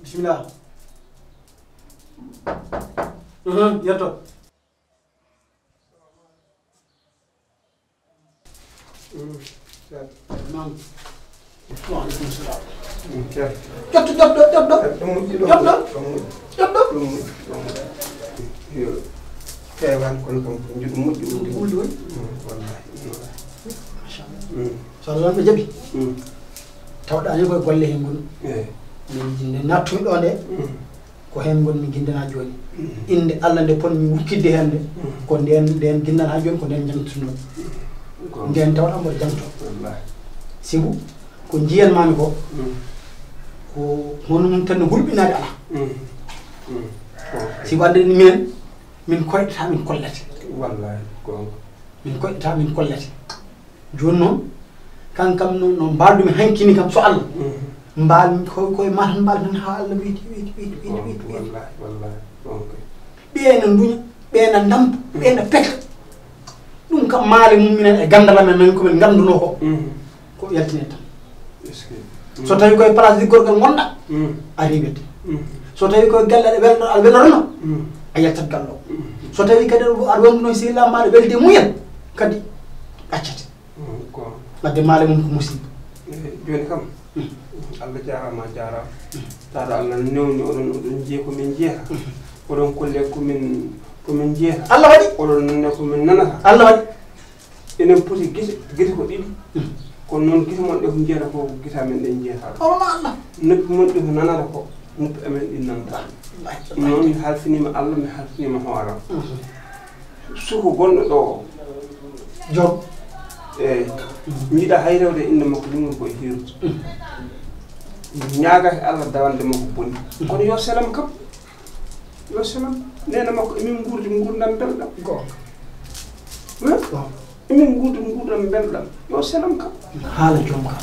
bismillah yerto non waaleykum salaam kewan kono kam juɗu moƴƴi wuldi woy wallahi so Allah ɓe jaaɓi tawɗani koye golle hen ngoni nde nattumi ɗo nde ko hen gonmi guindana joni inde Allah nde ponmi wukkidde hen nde ko nden guindana ha joni ko nden jamtuno nden tawɗa mboɗo jamto sibu ko jiyanmami ko ko hono mum tan no hulɓinade ala sibu andani minen min koyɗata min kollete wallahi min koyɗata min kollete joni noon kankam no mbaldumi hankini kam so Allah mbalmi koye ma tan mbalmi tan ha Allah wiiti ɓeena duña ɓeena ndampa ɓeena peka ɗum kam maale mum minen e gandala men min komin ganduno ko yaltine tan so tawi koye place liggorgal gonɗa a riwete so tawi koye galle aɗa welarno a yaltat gallo so tawi kadi aɗa wonduno sehillam maɗa welde muyen kadi accete wadde maale mum ko musiba joni kam Allah jarama jarama taɗa Allah newni oɗon jeeya komin jeeya oɗon kolle komin jeeya Allah waɗi oɗon nane komin nanata Allah waɗi enen poti guite ko ɗiɗi kono noon guite mon ɗe ko jeyata ko guita men ɗen jeeyata owona Allah noppi mon ɗe ko nanata ko noppi amen ɗin nanata noon mi halfinima Allah mi halfinima hooram suko gonɗo ɗo joom eyyi jiiɗa hay rewde inde makko ɗum koye hiru ñaagake Allah dawande makko boni kono yo selam kam yo selam nena makko emin gurdi gurdam belɗam emin gurdi gurdam belɗam yo selam kam haala joom kam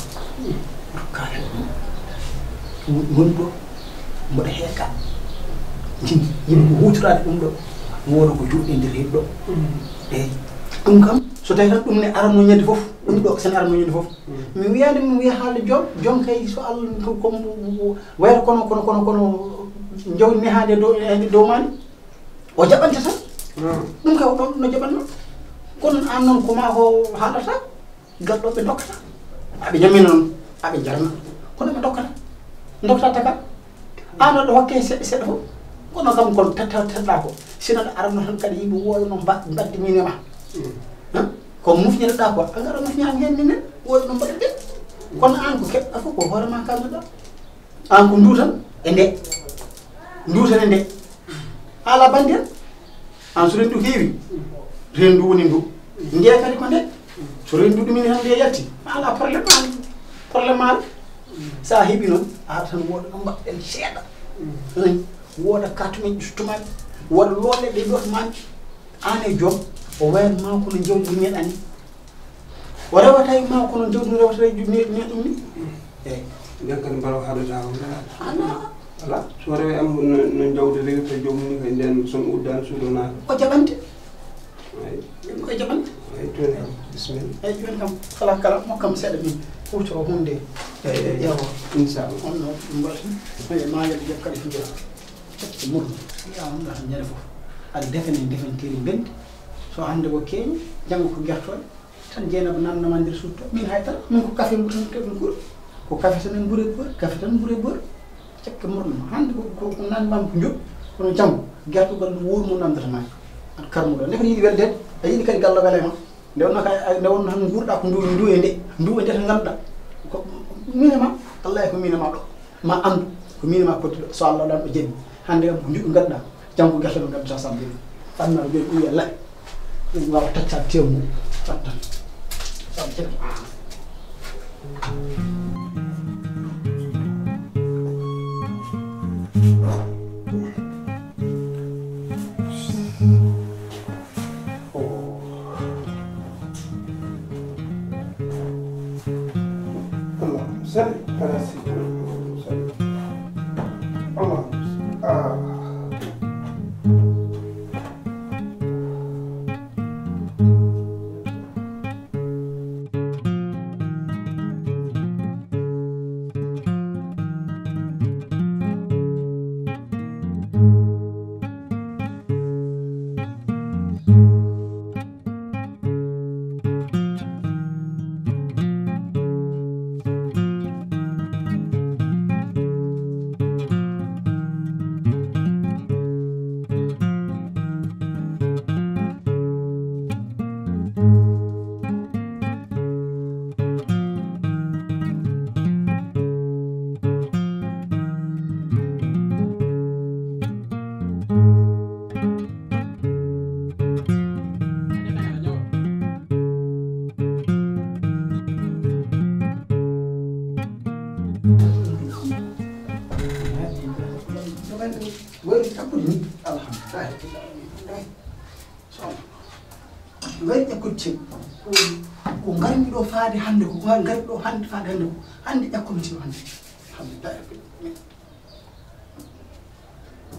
kala gonɗo mboɗo heeka jini yimɓe ko hutorade ɗum ɗo wooda ko juɗɗe nder heeɗi ɗo eyyi ɗum kam so tawi tan ɗum ne arano ñande foof ɗum ɗo sen arano ñande foof mi wiyade mi wiya haalde joom kay so Allah comme wayata kono jawdi nehade dow mani o jaɓante tan ɗum kay ɗon no jaɓanno kono an noon koma ko haalata galɗo ɓe dokkata aɓe ñamina noon aɓe jarna kono ɓe dokkata taka an oɗo hokke seɗɗa seɗɗa fof kono kam kon teɗɗa ko sino ɗo arano tan kadi yimɓe woyno mbaddi min e ma ko mufñineɗa ko a gara mufñama hen minen woyno mbaɗaɗe kono an ko keɓɗa fof ko hoorema kalnoɗa an ko ndutan e nde haala bandi en an so rendu heewi rendu woni ndu nde kadi ko nde so rendu ɗumin tan nde yalti ala probléme ala sa heeɓi noon ara tan woɗa ɗo mbaɗɗen seeɗa woda katumen justumaɓe woda loole ɗe ɗotmani an e joom o wayat ma kono jawdi ɗi meeɗani o rewata e ma kono jawdi ɗum rewata ne ɗum ni eyyi nden kadi mbaraw haɗata ko ala so rewe am no jawdi rewta joomum ni kay nden somi uddani suudo naata ko jaɓante eyyi ko jaɓante eyyi joni kam bisimilla eyyi joni kam kala mokkam seeɗa min hutoro hunde ƴeewo inchallah on no mbaɗa ma yedde jom kadi fijira murno yawonɗa tan ñande foof aɗa defentiri bendi so hande ko keeñi janggo ko guertoɗe tan jeynaba nannoma nder sutto min haydara min ko café mbo tan keɓen ɓuuri ko café tan en ɓuuri ɓuuri café tan ɓuuri ɓuuri cakke murno hande ko nanmama ko joɓ kono janggo guertogal ndu wuur mum namdatama aɗa karmuɗo nde ko yiiɗi weldede a yiiɗi kadi gallo welema nde wonno tan guurɗa ko ndu e nde tan ganduɗa ko minema wallahi ko minema ɗo ma andu ko minema koddiɗo so Allah ɗan ɗo jeeɓi hande kam ko juɗɗo ganduɗa janggo guerto ɗo ganduɗa sam jeni fannaɗo ɓe ɓuuya laɓe ɗum wawa taccade tew mum fattan sam jeni Salli ala sayyidina salli Allah wari takkude ni alhamdulillah so wari takkude tim ko ngarmi ɗo faade hannde ko ngarmi ɗo hannde faade hannde ko hannde ƴakkomi tim hannde alhamdulillah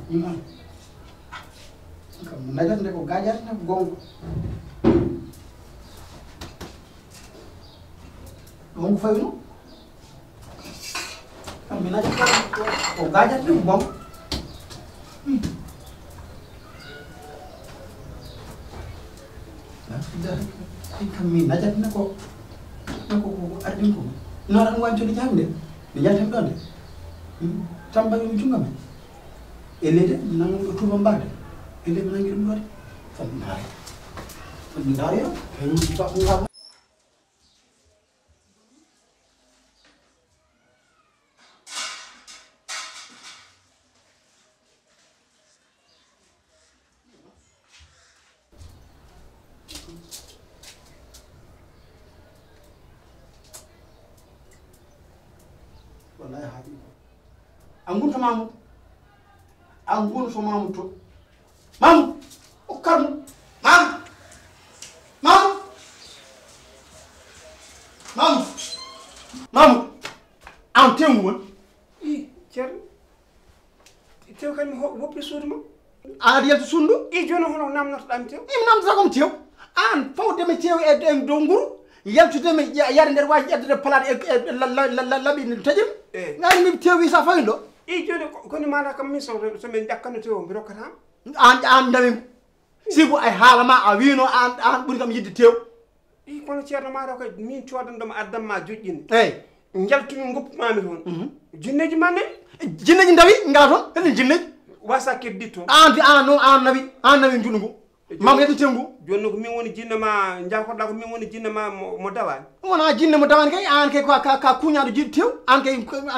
imam kam najande ko gajande ko gongo gongo fayno kam mi najande ko gajande ko gongo kam mi najande ko ardin ko noran wancude jamde mi jaltam ɗon de tamba mi junga men elede nangu ɗo tuba mbade ele mi nangi ɗum ɗo de fan ndaare ngam wallahi haɗi angun to mamu angun so mamu to mamu o karmu mamu an tengu won cer tew kan woppi suudu ma an aɗa yalta sundu joni hono namnotoɗami tew im namdata kom tew an fawdemi tew e dow nguru yaltudemi yade nder waji ƴeddede palade laɓi taƴim ngani mi tew wi sa fayin ɗo joni koni mana kam min somin ƴakkano tew mi rokkatama an ndamimo sibu ay haalama a wino an ɓuuri kam yidde tew kono ceerno maɗa koy min codanɗoma addamma joƴƴini eyyi jaltumi goppumami toon jinneji ma nawi jinneji dawi ngala toon kadi jinneji wasa keddi toon an nawi juɗu ngu mamo yedde tew ngu joni ko min woni jinne ma jakoɗa ko min woni jinne ma mo dawani wona jinne mo dawani kay an kay ka kuñaɗo jiɗi tew an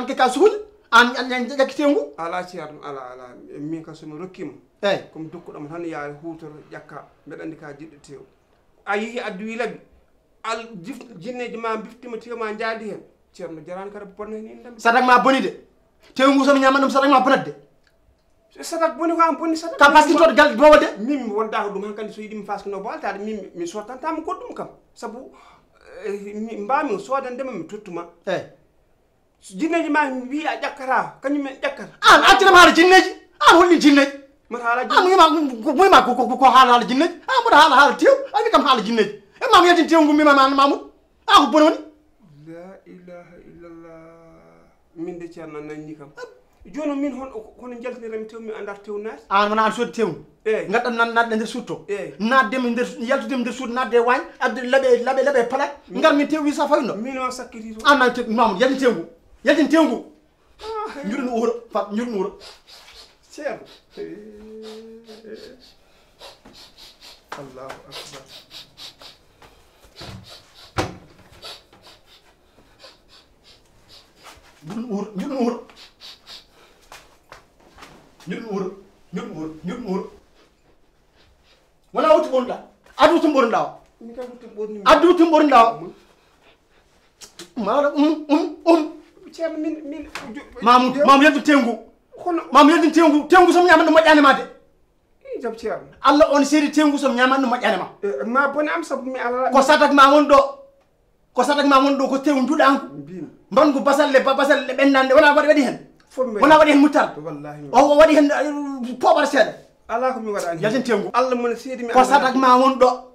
kay ka suhuli an ƴakki tew ngu ala ceerno ala min kam somi rokkima eyyi komi dokkuɗoma tan ya hutoro ƴakka mbeɗa andi ka jiɗɗo tew a yeehi addu wi labbi jinneji ma biftima tew ma jaadi hen ceerno jarani kada bonna hen indam sadak ma boni de tew ngu somi ñama ɗum sadak ma bonat de sadak boni ko an bonni sadak ka paskitoɗo gal bowal de min mi wondako ɗum hankkandi so yiɗi mi faskino bowal tade min mi sottantama goɗɗum kam saabu mbami sodandema mi tottuma eyyi jinneji ma wi a ƴakkata kañum men ƴakkata an accinama haala jinneji an holli jinneji mata haala muyima ko haala jinneji an mboɗa haala tew a wi kam haala jinneji e mamo yaltin tew ngu mima mamoudou an ko boni woni la ilaha illallah min de ceerno nanni kam joni min hono jaltinirami tew mi andata tew naati an wona an sodde tew eyyi gadɗam nadde nder suudu to eyyi naddemi nder yaltudemi nder suudu nadde e wañ adde laɓe palat ngar min tew wi sa fayi ɗo min o sakkiti to an nawi mamoudou yaltin tew ngu juɗu uuro fat juɗu uuro ceerno allahu akbar juɗu uuro wona wutti ɓornuɗa addu wutti ɓornuɗa o min kam wutti ɓorni addu wutti ɓornuɗa o maɗa ceerno min mamu yaltin tew ngu hono mamu yaltin tew ngu somi ñaman ɗum moƴƴani ma de jam ceerno allah on seedi tew ngu somi ñaman ɗum moƴƴani ma ma boni am saabu mi ala ko sadak ma won ɗo ko tew juɗangu mbangu basalle ɓendande wona waɗi hen wona waɗi hen muttal wallahi o waɗi hen poɓar seeɗa ala ko mi waɗani yaltin tew ngu allah mone seedi mi ko sadak ma won ɗo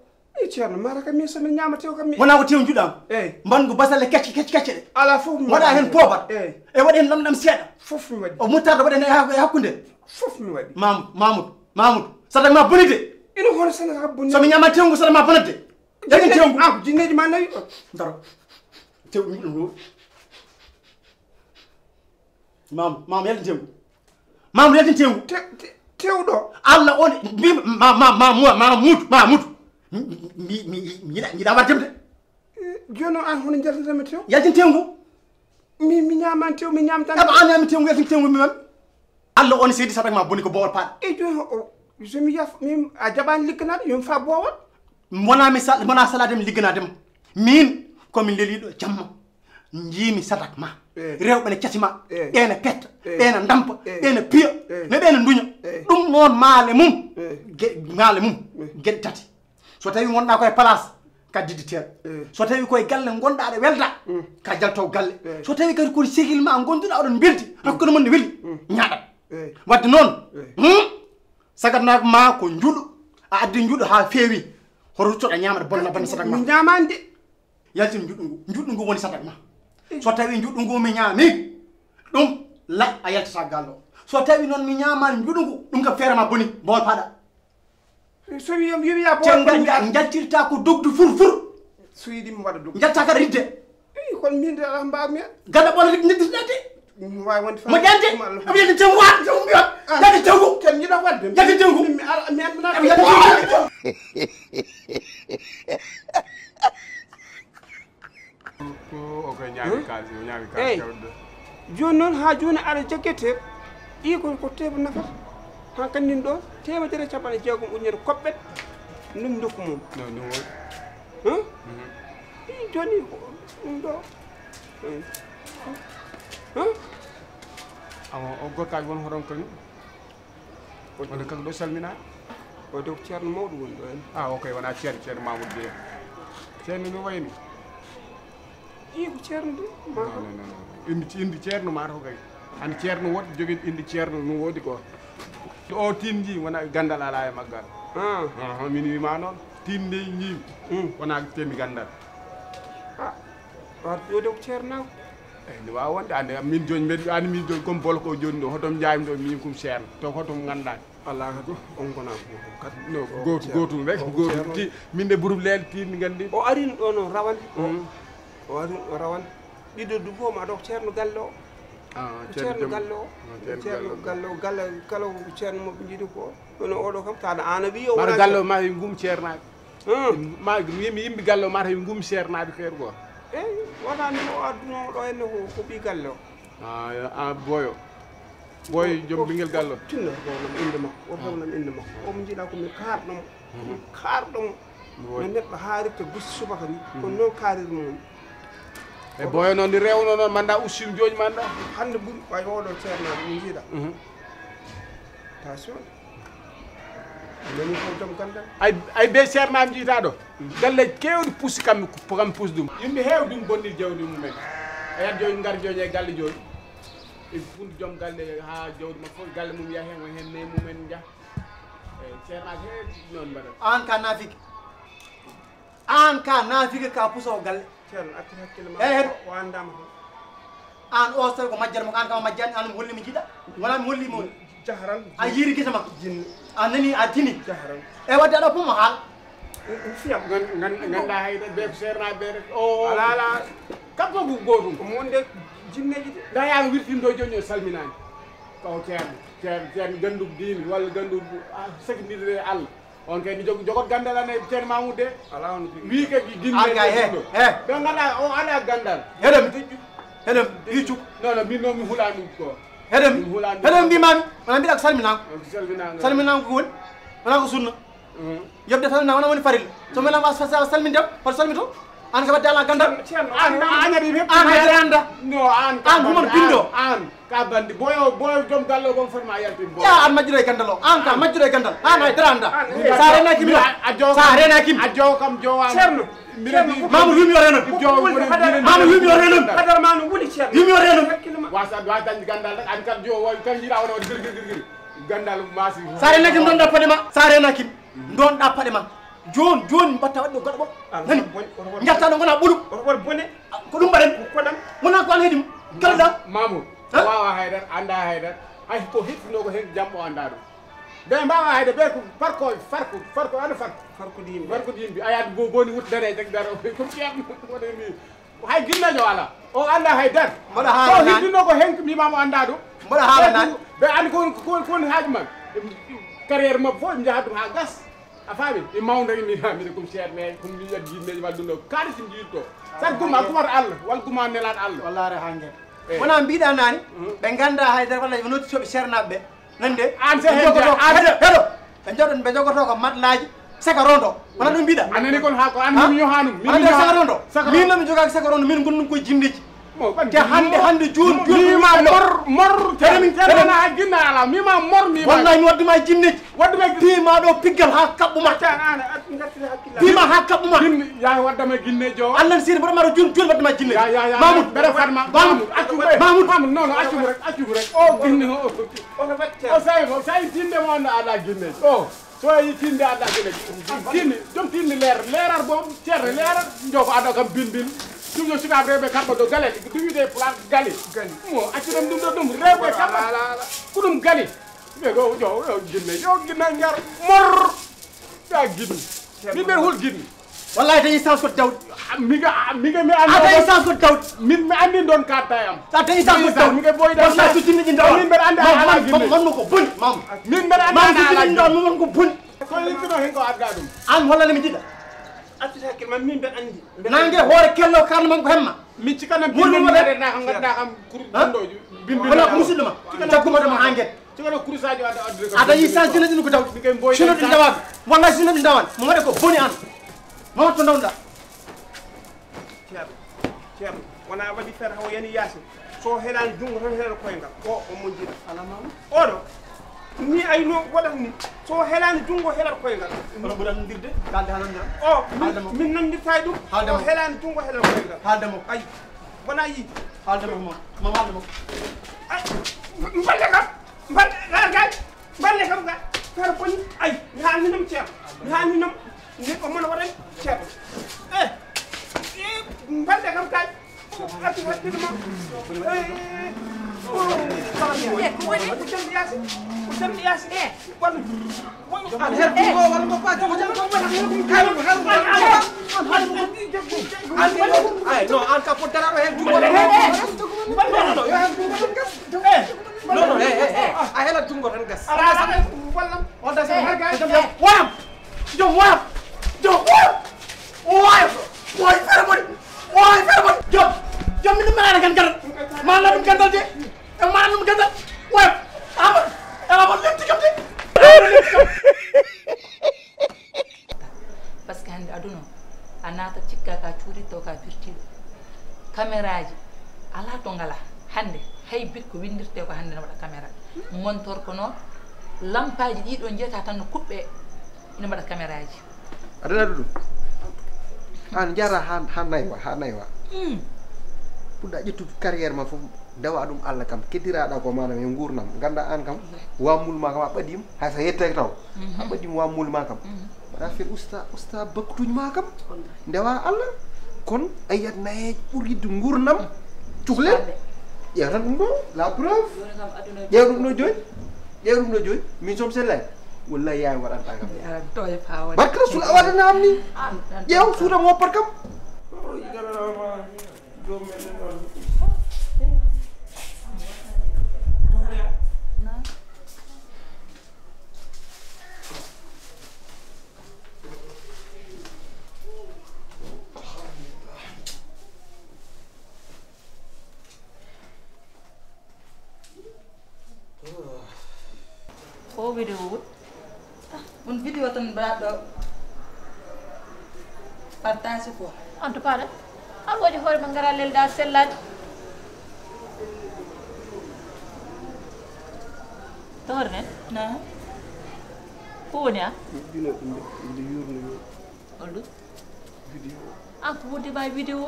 ceerno mara kam min somin ñama tew kam mi wona ko tew juɗangu eyyi mbangu basalle kecce ɗe ala fof mi waɗa hen poɓat eyyi e waɗi hen lamɗam seeɗa fof mi waɗi o muttarde waɗi hen e hakkude fof mi waɗi mamoudou sadak ma bonide ino hono sadak bonni somi ñama tew ngu sadak ma bonade yaltin tew ngu jinneji ma nawi daro tew juɗum ɗo mamu yaltin tew ngu mamoudou yaltin tew ngu tewɗo allah on mamoudou mi yiɗa waddemde joni an hono jaltinirami tew yaltin tew ngu mi ñamani tew mi ñamtan eɓa an ñami tew ngu yaltin tew ngu mimami allah on seedi sadak ma boni ko bowal paaɗa e joni somi yaf min a jaɓani ligganade yomi fa bowal wona salademi ligganadema min komin leliɗo jamma jiimi sadak ma rewɓe ne catima ene petta ene dampa ene piya ne ɓene duña ɗum noon maale mum gueɗe tati so tawi gonɗa koye place ka didditeɗo so tawi koye galle gonɗa aɗa welda ka jaltowo galle so tawi kadi koye sehil ma gonduɗa oɗon beldi hakkude mon ne weeli ñaɗat wadde noon sagatnako ma ko juuɗo a addi juuɗo ha feewi hoto ruccoɗa ñamata bonna bande sadak ma mi ñamani de yaltin juuɗo ngu woni sadak ma so tawi juuɗo ngu mi ñaami ɗum la a yaltata gallo so tawi noon mi ñamani juuɗo ngu ɗum kam feere ma boni bol paɗa so wi yomi ya bo jaltirta ko dogdu fur so yiɗi mi waɗa dogdu jalta kada ridde kono min de ala mbawmi gada ɓola neddirɗate wawi wonde mo ƴante aɓe yedde tengu wa tengu mbiyat yadde tengu ken jiɗa wadde yadde tengu mi andina aɓe yadde tengu o koye ñaami kalis o ñaami kalis kawɗo joni noon ha joni aɗa jaggete i ko tebo nafata han kandin ɗo temedere capanɗe jeegom ujunere koɓɓet ɗum dokku mum non ɗum woni i joni ɗum ɗo o gorkaji won hoɗon kañum wonde kanko ɗo salmina o dow ceerno mawɗo woni ɗo en o koye wona ceerno mamoudou jeeya ceerno no wayni i ko ceerno de non indi ceerno mata ko kay hande ceerno woɗɗo jogui indi ceerno no woodi ko o tinji wona gandal ala e maggal min wima noon tinde jiimi wona temi gandal wadde o dow ceernako eyyi ne wawi wonde ande min joni mbeɗa andi min joni comme bolo ko joni ɗo hotom jaymi ɗo min kum ceerno to hotom gandani ala kadi on gona kadi no gotum rek gotum min de ɓuuri lelde tinde gandi o arino ɗo noon rawande o arino ɗo rawande ɗiɗo du fof ma ɗo ceerno galle o ceerno galle o ceerno galle o galle kala ko ceerno moɓe jiiɗi ko ono oɗo kam taada an a wi o mata galle o mata gum ceernaɓe ma yimɓe galle o mata gum ceernaɓe feere go eyyi wonani o adduno ɗo henne ko ɓi galle o boyo joom ɓinguel galle o tinno rewnam inde makko o rewnam inde makko omo jiiɗa komin kaarɗomo min kaarɗomo no neɗɗo haarirta gusti subaka ni kono noon kaarirmo woni e boyo noon ndi rewno noon manda ussimi joni manda hande ɓuuri way oɗo ceernaɓe min jiiɗa attention nani ko joom gandal ay be ceernaɓe jiita ɗo galle kewɗi pusi kamɓe kam puus ɗum yimɓe heew ɗum bonnir jawdi mumen a yiyat joni gar joni e galle joni e funde joom galle ha jawdi makko fof galle mum yaha hen o hen nayi mumen jaa eyi ceernaɓe heewi noon mbaɗa an ka naafiki ka pusowo galle ceerno acci hakkille ma o andama an o tawi ko majjere makko an kama majjani an mi hollimi jiiɗa wona mi hollimo jaharan a yiiri guesa makko jinni a nani a tini jaharan e wadde aɗa fof mo haal fiyam ganda hayde be ko ceernaɓe ɓe rek o ala kam fof ko gotum omo wonde jinneji de da yaama wirtinde o joni o salminani kaw ceerno gandu diimi walla gandu sakidire Allah on kay ni jogot gandal ane ceerno Mamoudou de ala on wi kadi dinne ɓe ganda o ala gandal heɗem iccu non min noon mi hulani ɗum ko heɗem mbimami wona mbiɗa ko salminama salminama ko woni wona ko sunna yobde salminama wona woni farilla so melama salmindem hoto salmito an ka wadde ala gandal anda no an humon bindo an ka bandi boyo joom galle o bon forma yaltin bo ya an majjiro e gandal o an ka majjiro e gandal an ay dara anda sa rena kimi sa rena kimi a jow kam jowa ceerno Mamoudou wimi yo renon Mamoudou wimi yo renon hadara ma no wuli ceerno wimi yo renon wasa dañde gandal rek an kan jo way kan jiiɗa wona waɗi gir gandal masi sa rena kim ɗon ɗa paɗe ma sa rena kim ɗon ɗa paɗe ma joni mbatta waɗɗo goɗɗo ɓo nani jattaɗo gona ɓuulu oto bone ko ɗum mbaɗen koɗam wona ko an heeɗi kalɗa Mamoudou wawa haydara anda haydara hay ko hettino ko hen jamɓo anda ɗum ɓe mbawa hayde ɓe ko farko aɗa farko yimɓe a yaade boni wuttane e jagdar ko ceerno waɗani hay guinnajo ala o anda haydara mbaɗa haala o hettino ko hen ko mbimamo anda ɗum mbaɗa haala nani ɓe andi kowoni haaju mabɓe carriére mabɓe fof ɓe jahat ɗum ha gas a faami e mawda mbiɗa comme ceerno e comme mi yiyat jinneji walla ɗum ɗo kalis mi jiɗto sat guma kumata Allah walla guma nelaɗo Allah wallare ha gueɗe wona mbiɗa nani ɓe ganda haydara walla ɓe nottisoɓe ceernaɓe ɓe nande an se heɗo ɓe jogoto ko matlaji saka rondo wona ɗum mbiɗa anani kon ha ko an mi yohanum ande saka rondo min nomi jogaki saka rondo min gonɗum koye jindeji te hande joni mima mor terana ha ginna ala mima mor mima wallahi mi wadduma jinneji wadduma pima ɗo piggal ha kaɓɓuma pima ha kaɓɓuma ya waddama ginnejo allah sir mboɗo maro joni wadduma jinneji Mamoud bere farma Mamoud non accu rek o ginne o say tinde mo anda ala ginneji o so yi tinde ada ginneji jom tinde lerar bom cerne lerar njoko ada kam bin Dum suka rebe karba do galé du wité plan gali mo accidam dum rebe karba kudum gali be go yo ginne ngar mor ya ginne mi ber hol ginne wallahi dañuy sans ko daw mi nga mi andi dañuy sans ko daw min mi andi don ka tayam dañuy sans ko daw mi nga boy da wallahi su jinni ndaw min ber andi ala ginne man ko bun mam min ber andi ala jinni ndaw man ko bun so yitino hen ko adga dum an wala mi jida attata man min ben andi nange hoore kello karno man ko hemma mi ci kanam bin mo de na xam kur dondoju bin wala ko musidma taguma dama hanget ci kana kurusajo ada yi sa jinni ko daw mi kay boy sino di dawal wallahi sino di dawal mo ngade ko boni an mo to ndawda ceerno wona waɗi feere haw yani yaasi so heɗani junngo tan heɗa koyngal o mo jiɗa alamama oɗo ni ayno waɗata ni so heɗani junngo heɗata koyngal ono ɓuran dirde kalde hanandira o min nandirtay ɗum o heɗani junngo heɗata koyngal haaldemo ay wona yi haaldemo mo haaldemo ay mballe kam mballe kam ga feere boni ay mi haalninam ceerno mi haalninam neɗɗo mono waɗani ceerno mballe kam kay ati waɗɗinoma jom min mana kan garat mana dum gandal de e mana dum gandal way ama letti jom de parce que hande aduna a naata cikka ka cuuri to ka firtiɗo caméraji ala to ngala hande hay bit ko windirte ko hande ne waɗa caméra montor ko noon lampaji ɗiɗo jeeta tan no kuɓɓe ina mbaɗa caméraji aɗa ɗum an jara ha naywa puɗɗa ƴettude carrière ma fof ndewa ɗum Allah kam keddiraɗa ko manam e gurnam ganda an kam wamul ma kam a ɓaɗim hay so yetteke taw a ɓaɗim wamul ma kam waɗa feere usta baktuji ma kam ndewa Allah kon a yiyat nayeje ɓuuri yidde gurnam cuhlel ƴeew tan ɗum ɗo la preuve ƴeew ɗum ɗo joni min som sellani wallahi yawi waɗanta kam barka rasul a waɗanam ni ƴeew suudam woppat kam o vidéo wut on vidéo tan mbaɗɗo partage ko en tout cas an woodi hoore ma ngara lelda sellade tohore nen na ko woni an ɗino ɗum inde yurnoyo olɗu vidéo an ko wondima vidéo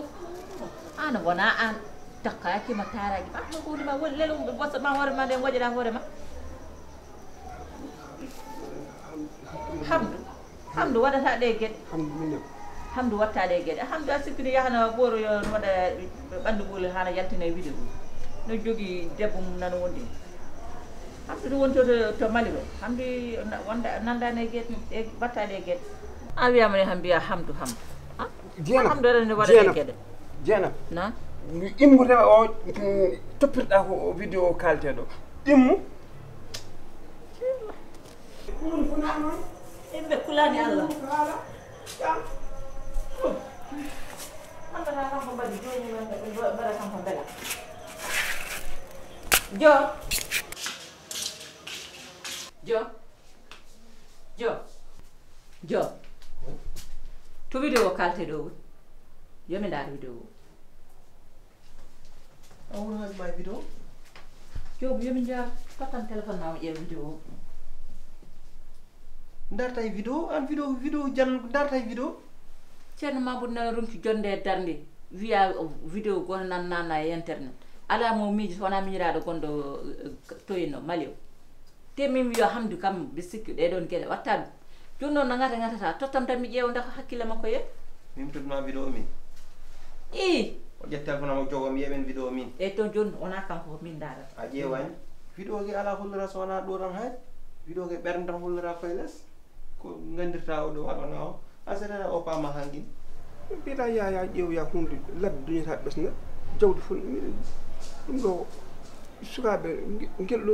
an wona an takka yakkima taraji ma ko wondima woni lelo wasatma hoore ma nde goƴeɗa hoore ma hamdu waɗata ɗe gueɗe hamdu watta ɗe gueɗe hamdu a sikkini yahana ɓooro yo waɗa ɓandu ɓuuli hana yaltina e vidéo no jogui debbo mum nano wondi hamdu ɗum woni to Mali ɗo hamdu nandani e gueɗe watta ɗe gueɗe a wiyama ne ham mbiya hamdu hamdu waɗane waɗa ɗe gueɗe jeenam na immu rewa o toppirɗa ko vidéo kalteɗo immu yimɓe kulani Allah ambata kanko mbaɗi joni mbaɗa kanko beela jo to vidéo kalte ɗo woni yomi ndaar vidéo I won't have my video. Job you min jar patan telephone ma e video. Ndartay video an video jan ndartay video. Ceerno Mamadou nana rumti jonde darnde via video goto nan nana e internet ala mo miiji wona miñiraɗo gonɗo toyino Maliw te min wiyo hamdu kam ɓe sikki ɗeɗon gueɗe watta ɗum joni noon no gatata tottam tan mi ƴeewa ndaka hakkille makko ye min totma video min i o ƴetta téléphone am o jogo mi yeɓen video min e to joni wona kanko ko min darata a ƴeewani video ke ala hollora so wona ɗo tan hayde video ke ɓernde tan hollora koye less ko gandirta o ɗo waɗona o asatana o pama hangin mbiɗa yaya ƴeewoya hunde ladde duñata ɓesna jawdi ful ɗum ɗo sukaɓe guelɗo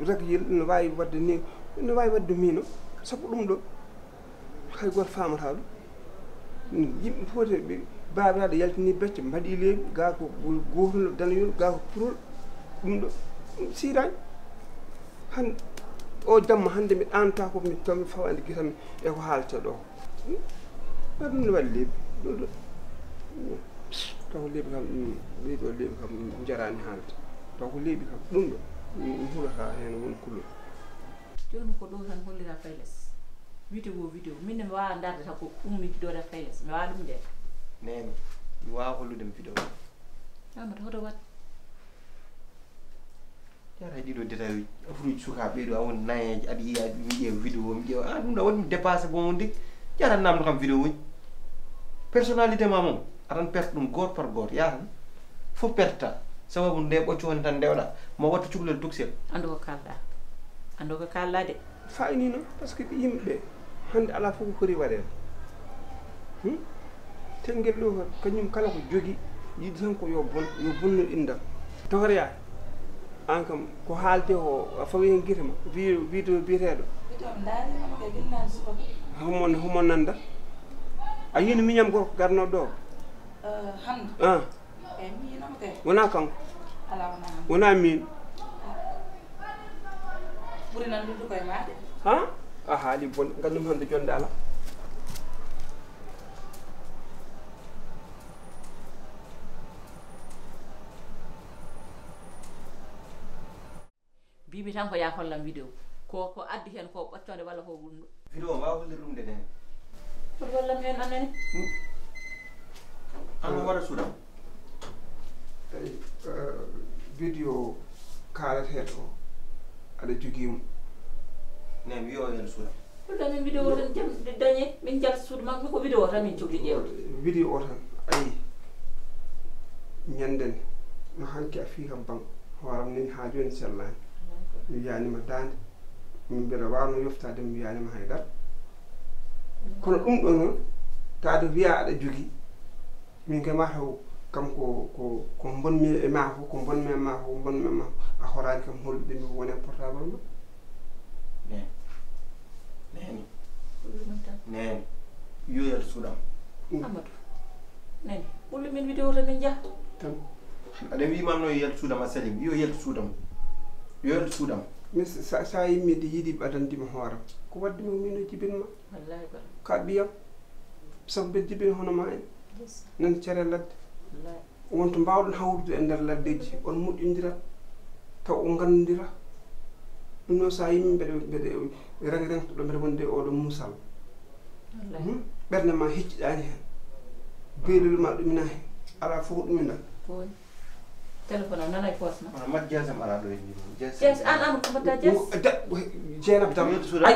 ragyel no wawi wadde ni no wawi wadde mino sabu ɗum ɗo hay goto famata ɗum yimɓe foti ɓe babiraɗo yaltini becce mbaɗi leeɓi ga ko gotol danayol ga ko purol ɗum ɗo sirani han o jamma hande mi ɗanta ko mi tomi fawande guitami e ko haalata ɗo ɗum ne waɗi leeɓi ɗo taw leeɓi kam ɓeyɗo leeɓi kam jarani haalde taw ko leeɓi kam ɗum ɗo mi hulata hen won kulol joni ko ɗo tan hollira fayles vidéo min mi wawa dardata ko ummikiɗoɗa fayles mi wawa ɗum nde nemi mi wawa holludemi vidéo amata hoto wat yara ɗiɗo détail uji afuruji sukaɓe ɓeyɗo a woni nayeji aɗa yiya mi ƴeewa vidéo mi ƴeewa a ɗum ɗa waɗimi dépassé bon ndik jaran namdo kam vidéo uji personnalité ma moom aɗan perte ɗum goto par goto yatan fof pertata sababu nde ɓocco woni tan ndewɗa mo watta cukalel tuksel ando ko kalɗa de fayni noon par ce que yimɓeɓe hande ala fof ko foti waɗede tengel ɗo kañum kala ko jogui yiɗi tan ko yo bonno indam tohorya an kam ko haalte o a fawi hen guite ma vidéo biyeteɗo homon nanda a yini miñam gorko garno ɗo hande mi yinoma kay wona kanko ala wona min ɓuri nan ɗuɗɗo koye maɗe ha a haali bon gandum hande jonde ala bibi tan ko ya hollam vidéo ko addi hen ko ɓoccode walla ko wunno vidéo mbawa hollir ɗum de nen ko wallam hen annene an waɗa suuɗam tawi vidéo kaalateɗo aɗa joguimo nen wiyo hen suuɗam ɗum min vidéo tan jam dañe min jalta suudu makko mi ko vidéo tan min jogui ƴewde vidéo o tan ayi ñanden no hanki a fi kam ban hooram nin ha joni sellani mi wiyanima dande min mbiɗa wawno yoftade mi wiyanima haydara kono ɗum ɗo noon taade wiya aɗa jogui min kay mataw kam ko bonmi e ma fof ko bonmi e ma fof bonmi e ma a horani kam hollude mi wone portable ma neni yoyata suuɗam amadou nani ɓullu min vidéo tan min jaa tan aɗa wimamno yo yalta suuɗam a salim yo yalta suuɗam yoyata suuɗam mi sa yimmide yiiɗi ɓadandima hooram ko waddimo min o jibinma wallahi ba ka ɓiyam sabu mbeɗa jibina hono ma en nan care ladde wonto mbawɗon hawrude e nder laddeji on moƴƴodirat taw o gandodira ɗum noon sa yimmi mbeɗe rengtoɗo mbeɗa wonde oɗo musal ɓerde ma hecciɗani hen beelol ma ɗumina hen ala fof ko ɗumina woni téléphone o nana e poos ma kono mat jasam ala ɗo jes an am ko mbatta jes jeenab dam ay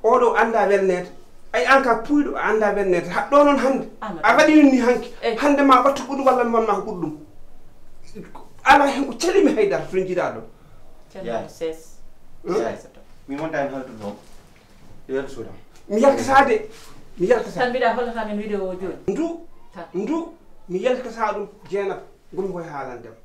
oɗo anda welnede ay an ka puyɗo a anda welnede haɗɗo noon hande a waɗi ni hanki hande ma ɓattu ɓuɗu walla mi wonma ko ɓuɗɗum ala hen ko calimi haydara to jiiɗa ɗo ses mi wonta hen haltude noon yo yalta suuɗam mi yaltata de mi yaltata tan mbiɗa hollata men vidéo o joni ndu mi yaltata ɗum jeenab ngum koye haalandema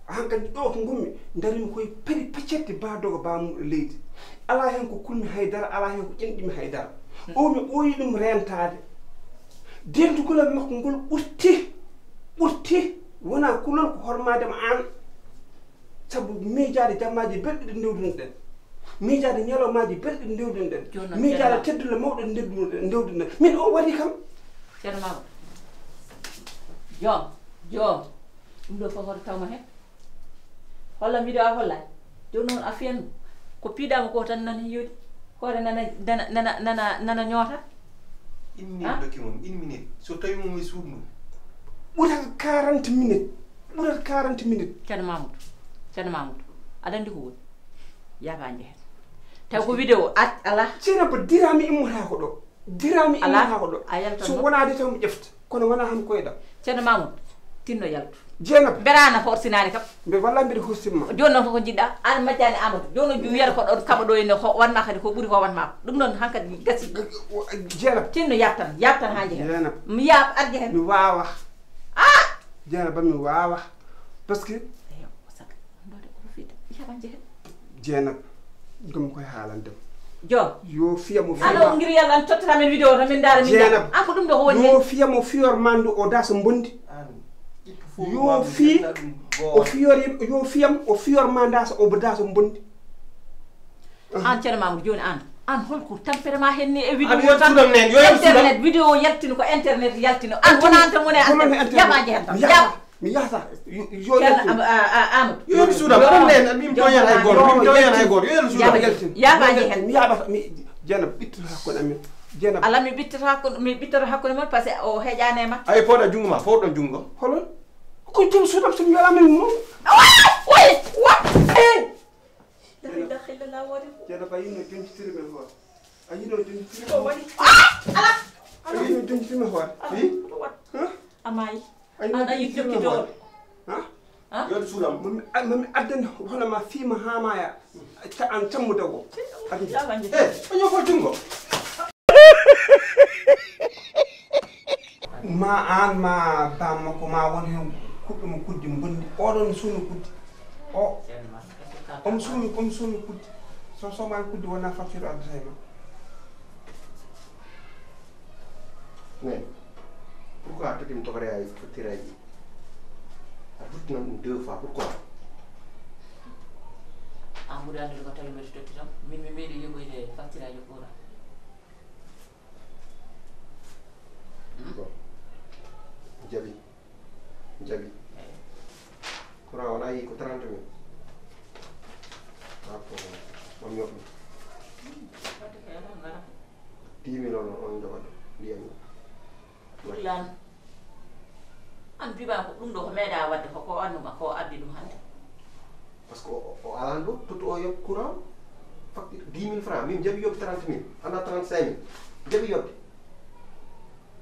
hankadi ɗo ko gummi darimi koye pari paccette badogo bamuɗo leydi ala hen ko kulmi haydara ala hen ko ƴenɗimi haydara o mi ɓooyi ɗum rentade dentugolal makko ngol ɓurti wona kulol ko hormadema an saabu miijade jammaji belɗe ɗe ndewduno ɗen miijade ñalomaji belɗe ɗe ndewduno ɗen miijade teddule mawɗe ɗe ndewduno ɗen min o waɗi kam ceerno mamadou jom jom ɗum ɗo fof hoto tawma hen hollam video a hollani joni noon a fiyanno ko piiɗama ko tan nana yoɗi hoore nana ñoota une minute dokki mum une minute so tawi mum e suudu ndu ɓurata 40 minutes ɓurata 40 minutes ceerno mamoudou aɗa andi ko woni yabaje hen taw ko vidéo ala ceerno ba dirami immotako ɗo dirami immotako ɗo a yaltan so wonade taw mi ƴefta kono wona han koyɗam ceerno mamoudou tinno yaltu jeenaba berana forsinade kam mbe walla mbiɗa hostinma joni noon koko jiɗɗa an majjani amadou joni noon wiyata ko ɗon kaɓa ɗo ene wanma kadi ko ɓuuri ko wanma ko ɗum noon hankkadi gasi jeenaba tinno yabtan ha jeehen jeenaba mi yaab arje hen mi wawa jeenaba mi wawa par ce que jeenaba gomi koye haalandema jom yo fiyamo ano ngir yalla an tottata men vidéo tan min daara min an ko ɗum ɗo ko woni yo fiyamo fiyor mandu o dasa bondi yo fi o fiyor yo fiyam o fiyor ma dasa o dasa bondi an ceerno mamoudou joni an holko tampere ma hen ni e vidéo tan internet vidéo yaltino ko internet yaltino an wona tan woni yabaje hen tam mi yahata yo amadou yo suudam ɗum nen min toñan hay goto min toñan hay goto yo suudam yabaje hen mi yaɓata mi jeenaba ɓittata hakkude amen jeenaba ala mi ɓittata hakkude mon par ce que o heƴani e ma ay poɗa jungo ma fo ɗon jungo holon ko jom suudam somi wiyama mum jeenaba yinno joncitirimen hoore a yino joncitirimen hoore a yino joncitirimen hoore amayi aɗa yi jokkitoo yo suudam mami addani hono ma fiima hamaya an cammude o oño fo jungo ma an ma bam makko ma won hen kuɗɗomo kuddi bondi oɗon suuni kuddi o omo suuni kuddi so somani kuddi wona facture addata e ma mais pourquoi totimi tokoreyaji fottiraji a futtinan ɗum 2 fois pourquoi an ɓuuri andude ko tawi mbeɗa totti tan min mi meeɗi yoɓoyde facture aji courant bon jaɓi courant wona yi ko 30 000 ko mam yoɓmi 10 000 on joɓaɗo ndiyam lan an biba ko ɗum ɗo ko meeɗa wadde ko annuma ko addi ɗum hannde par ce que o alan ɗo toto o yoɓ courant facture 10 000 francs min jaɓi yoɓ 30 000 anda 35 000 jaɓi yoɓde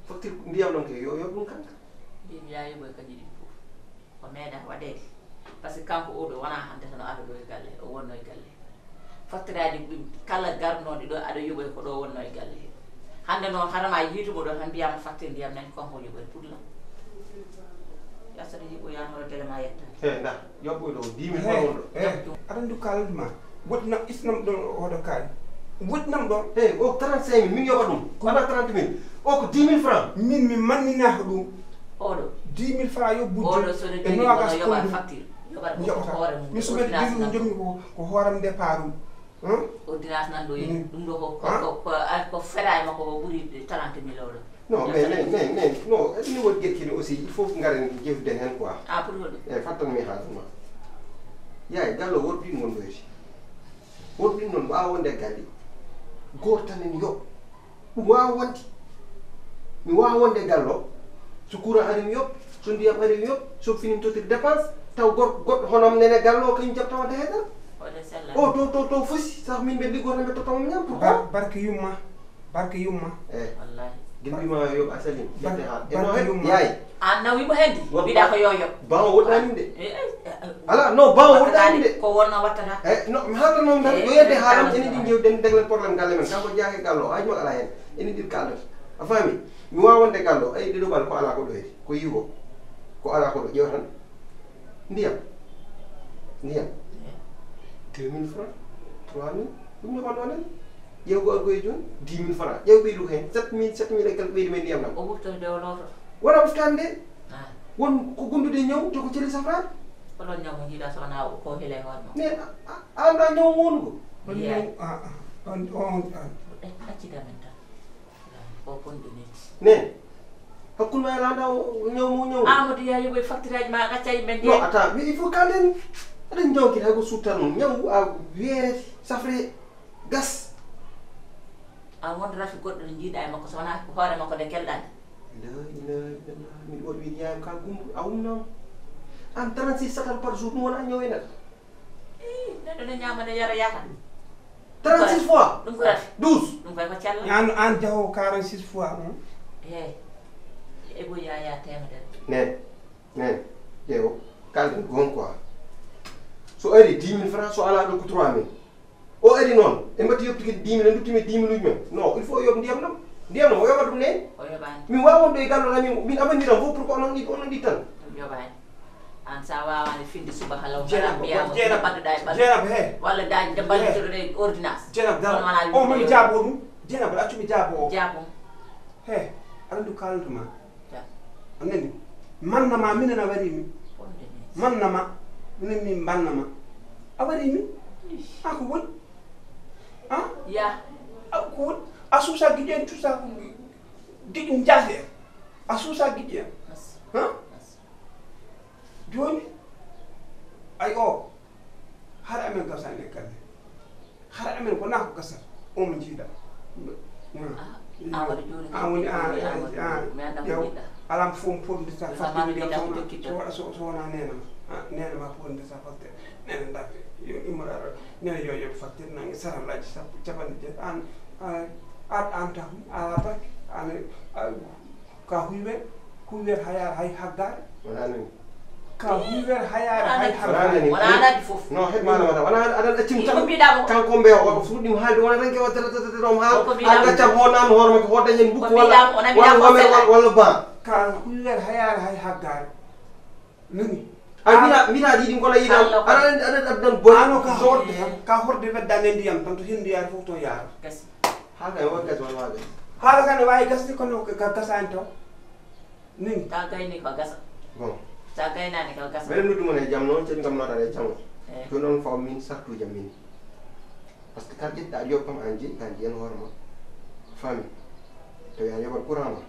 facture ndiyam ɗon ke yo yoɓ ɗum kanka mbimi ya yoɓoy kadi ɗin fof ko meeɗa waɗede par ce que kanko oɗo wona hannde tan o aɗa ɗo e galle o wonno e galle facture aji kala garnoɗe ɗo aɗa yoɓoy ko ɗo wonno e galle hande noon harama yiitumo ɗo tan mbiyama facture ndiyam nani konko yoɓoy pour lan yasata yiɓo yanoro dele ma yettade nda yoɓɓoy ɗo 10 000 francs ɗo aɗa ndu kalduma woɗɗinam isnam ɗon oɗo kaali woɗɗinam ɗon o 35 000 min yoɓa ɗum wona 30 000 o ko 10 000 francs min mi manninaka ɗum oɗo 10 000 francs yo budde oɗo sono joni kono yoɓa facture yoɓata hoore mum mi soɓe ɗiɗum jogmi ko hooram départ um ordonnance nan ɗo yini ɗum ɗo ko feɗa e makko ko ɓuuri 30 000 oɗo non mais non ni woɗ guekkini aussi il faut garen jewtiden hen quoi pour hoɗum eyyi fattanmi haaluma yaay gallo woɗɗin gon ɗoyti woɗɗin noon wawa wonde galle goto tan en yoɓ ɗum wawa wonde mi wawa wonde gallo so courant ari mi yoɓ so ndiyam ari mi yoɓ so finim totir dépense taw goɗɗo honom nene gallo kañum jaɓtawade heeɗal o to fosi sax min ɓe liggoto ɓe tottamo ñam pourquoi barke yumma eyyi wallahi guimbima yoɓ asalim ƴette haal eno yaay an nawimo hendi mbiɗa ko yo yoɓ bawo woɗɗanim de ala non bawo woɗɗanim de ko wonno wattata eyyi non mi haaldanoma tan yo yedde haalam enen ɗi jewden deglen probléme galle men kanko jaake gallo o hayjuma ala hen enen ɗiɗi kaldata a faami mi wawa wonde gallo ayi ɗiɗo ɓal ko ala ko ɗo heedi ko yiwo ko ala ko ɗo ƴeew tan ndiyam 2000 francs 3000 ɗum yoɓanɗo nen ƴeewgo argoye joni 10 000 francs ƴeew ɓeydu hen 7 000 et quelque ɓeydi men ndiyam nam o ɓuftode o looto wona ɓuftade nde won ko gondude ñaw to ko celi safrade holon ñaw mo jiiɗa sowona ko hele hoore ma mais a anda ñaw wongo ɗaccidamen tan ko ponɗo netti nen hakkunde ma landa ñew mo ñew Amadou ya yoɓoy facture aji ma gaccay men non attends mais il faut kalen aɗa jonki hay ko suttan mum ñaw a weerete safre gas a wonde rafi goɗɗo no jiiɗa e makko so wona hoore makko de kelɗani min waɗi wiide yaayam ka gumbo a wumnama an 36 satal par jour ɗum wona ñaw e neɗɗo neɗɗo ne ñamane yara yaka 36 fois ɗum ko rafi 12 ɗum koy ko cella an jaho 46 fois eyi e boy yaya temedere nen ƴeewo kalden gon quoi so ari 10 000 francs so ala ɗo ko 3 000 o ari noon e mbatti yoptiki 10 000 e duttimi 10 000 uji men non il faut yoɓ ndiyam ɗam o yoɓa ɗum nen o yoɓani min wawa wonɗo e galloɗa min abaniram fof pour que onon ɗi tan ɗum yoɓani an sa wawani finde suba halaw Jenab badduɗa e Jenab he walla dañi de ballitoɗoɗe ordonnance Jenab dara o mami jaabo ɗum Jenab aɗa accumi jaabo o jaabum he aɗa ndu kalduma anani mannama minen a warimi mannama minen min bannama a warimi a ko woni ya ko woni a suusa giƴi en cuusa diƴum jaase en a suusa giƴi en joni ay o hara amen gasani e galle hara amen ko na ko gasat omo jiiɗa waɗa joni woni alam fof pondita facture so wona nenama nenama pondita facture nene dappe yo immoraro nene yo yoɓe facture nangue sarallaji sappo capanɗe jeeɗi an tan ala barke an ka huywer hayare hay haggare ka huywer hayare hay haggare wona anandi fof non heɓmanama tan wona aɗa accimo tan kanko mbeya o fuɗɗima haalde wona tan kewa tatatatatatom ha gaccam hoɗnama hoore makko hodda hen bukko walla ban ka huywer hayare hay haggare nani mbita ɗiɗi kono yiɗam aɗa dan boano ka horde ka horde weddande ndiyam tan to hendu yaade fof to yaara ha kay wa gas walla gas haala kane wawi gasde kono gasani taw nani ta gayni ko gasa bon sa gaynani ko gasa mbeɗa noddu mon e jaam noon ceɗi kam notare e jamma joni noon faw min sartuji am min par ce que kala ƴetɗa aɗa yoɓ kam an jeeyi kan jiyan hoore ma famille tawi an yoɓat courant ma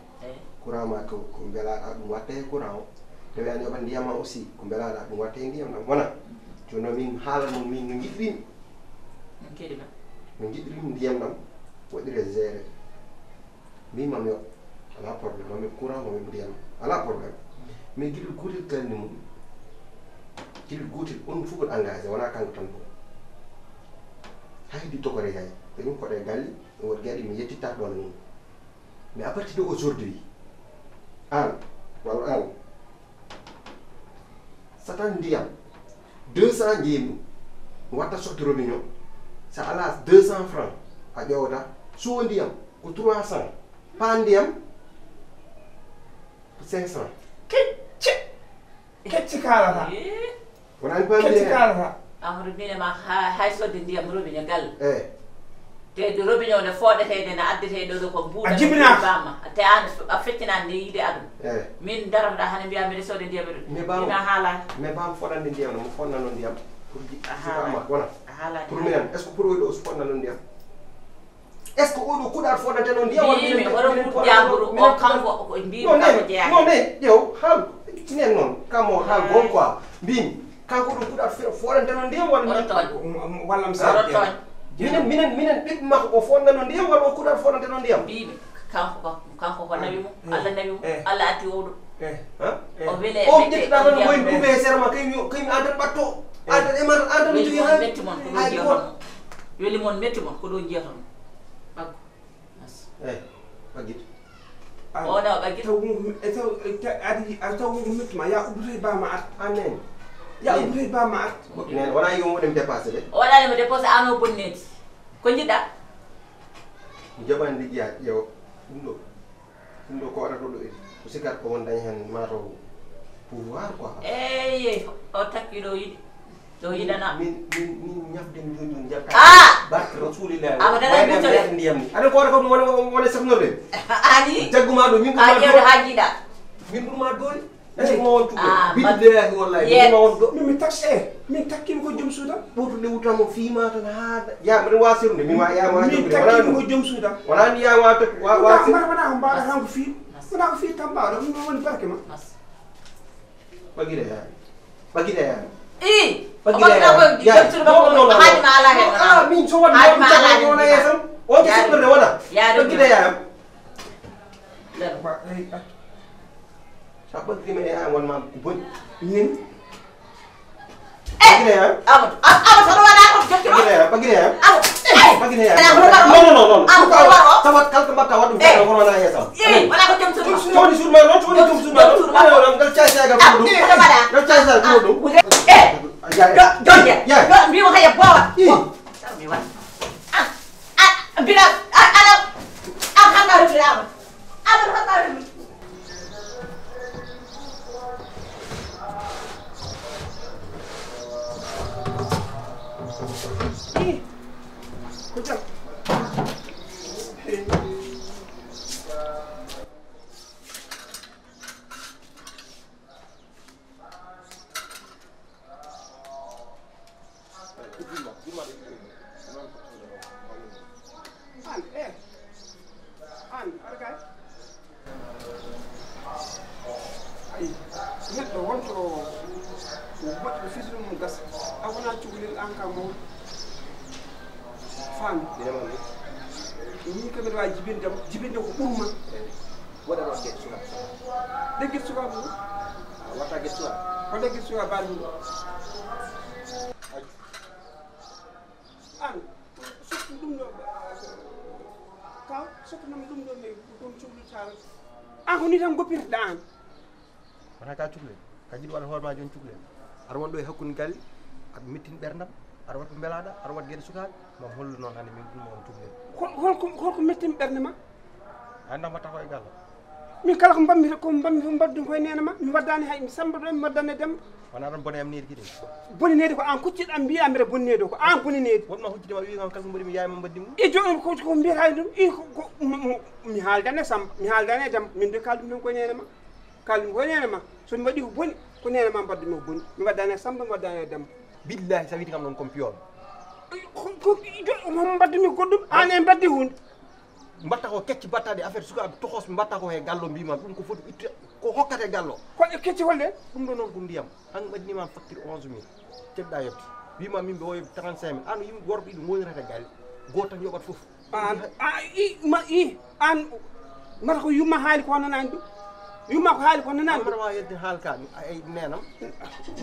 courant ma ko beelaɗa ɗum watte e courant o tawi an yoɓat ndiyam ma aussi ko beelaɗa ɗum watte e ndiyam ɗam wona joni noon min haalat mon min no jiɗirimi no jiɗirimi ndiyam ɗam waɗire géré min mam yoɓ ala probléme mami courant mami ndiyam ala probléme mais guiɗel gotel kalni mum guiɗel gotel on fof koɗo engagé wona kanko tan fof haydi tokore hay ɗum koɗe galle woto gueɗe mi yettitta ɗon mum mais à partir de aujourd'hui an walla an satan ndiyam 200 jeeyim ɗum watta sohde robinet o sa ala 200 francs a ƴewata suwo ndiyam ko 300 pa ndiyam ko 500 kecce kalata wonani pa kecce kalata Amadou minema hay sodde ndiyam robinet galle te de robinet o nde fooɗetede ne addetede ɗo ko buuɗa bamma te an a fettinani nde yiide aduna min daratoɗa hane mbiya mbiɗa sodde ndiyam ɗoɗima haalani mais bam foɗande ndiyam no mo fonnano ndiyam pour sikama wona haalani pour minen est ce que pour oɗo o so fonnano ndiyam est ce que oɗo kuɗat fondante noon ndiyam mbimi oɗo kuɗ jamburu o kanko ko mbimi kanko jeeyani non ne ƴeew haal nen noon kamo haal gon quoi mbimi kanko ɗo kuɗat fondante noon ndiyam walla mi sa minen ɓiɓɓe makko ko fondano ndiyam walla o kuɗat fondante noon ndiyam mbimi kanko ko nawi mum Allah nawi mum Allah atti owɗo o weele o ƴettuɗa noon moye ɗume e sére ma kaymi antan ɓatto antan eman antan jogi ha metti mon ko ɗo jiyatono weeli mon metti mon ko ɗo jiyatono ɓaggu ɓaggit o nawa ɓaggit taw wonko mettuma ya uddotoy bama at anen ya uddotoy bama at nen wona yo moɗem dépassé de o waɗanimo déposé an o bonnedi ko jiɗɗa jaɓani liggiya ƴeew ɗum ɗo ko waɗata ɗo ko sikat ko won dañi hen mataw pouvoir quoi eyyi o takki ɗo yiɗi ɗo yiɗana min ñafden joni joni jakka barke rasulillahi amadana ndiyam ni aɗa ko waɗa ko wona safnorde ani jagguma ɗo min ƴewde ha jiiɗa min ɓurma doole ma won tuɓe billahi wallahi ma won do min taxe min takkimi ko joom suudan ɓoto lewtamo fiima tan haada ya mbiɗa wawa sirde min yama min takkimi ko joom suudan wona ni yama tokki wona ko mbaɗa ko mbaɗa tan ko fiim wona ko fi Tamba do mo woni barke ma bagire ya bagire ya bagire ya min so won wona yesam o ci sukurde wona bagire ya sa bagire ya won ma ko bon nin bagire ya so wona ko bagire ya bagire ya non tawat kalko mbatta wadum ko wona yesam wala ko jom sur Coni sur ma non coni jom sur ma non ngal chay say ga ko dum ngal chay say ko dum jonde mi mo xaya bawa mi wat bila ana xanga ru bila am xanga ru ko jam neɗɗo wonto moƴƴo fisru mum gasa a wona cukalel an ka mawɗo faami ni kam mbiɗa wawi jibinde ko ɓurma waɗa ɗo get suka degget suka mum watta get suka ko degget suka baɗi mum an sokku ɗum ɗo kaw sokkunam ɗum ɗo ɗum cukalel an ko ni tan goppirɗa an wona ka cukalel ka jiɗi waɗa hoore ma joni cukalel aɗa won ɗo e hakkude galle aɗa mettin ɓerdam aɗa waɗa ko mbelaɗa aɗa waɗa gueɗe sukaɓe mam hollu noon hannde min ɗum on cukalel holko mettin ɓerde ma andam watta ko e galle min kala ko mbammi ko mbaddu koye nene ma mi waddani hay mi samba ɗo mi waddane demba wona ɗon bone am nedi kiɗe boninede ko an kucciɗam mbiya mbiɗa boninede ko an boninede wonma huccidema wi kam kala mbaɗi mi yayma mbaddi mum e joni ko mbiyata ɗum i mi haaldane samba mi haaldane demba min de kalɗum ɗon koye nene ma kalɗum koye nene ma somi waɗi ko boni ko nene ma mbaddu mi ko boni mi waddane samba mi waddane demba billahi sa witi kam ɗon comme piyon mo mbaddu mi ko goɗɗum an e mbaddi hunde mbatta ko kecci battade affaire sukaɓe tohos mbatta ko he gallo mbima ɗum ko foti itta ko hokkate gallo hoɗe kecci holde ɗum ɗo noon ko ndiyam han ɓaddinima facture 11000 keɓɗa yebde wima min ɓe o yoɓi 35000 an yimɓe worɓe ɗum wonirata galle goto tan yoɓat foof an mata ko yumma haali ko nonani ɗum yumma ko haali ko nonani mbaɗa wawi yedde haalka ay nenam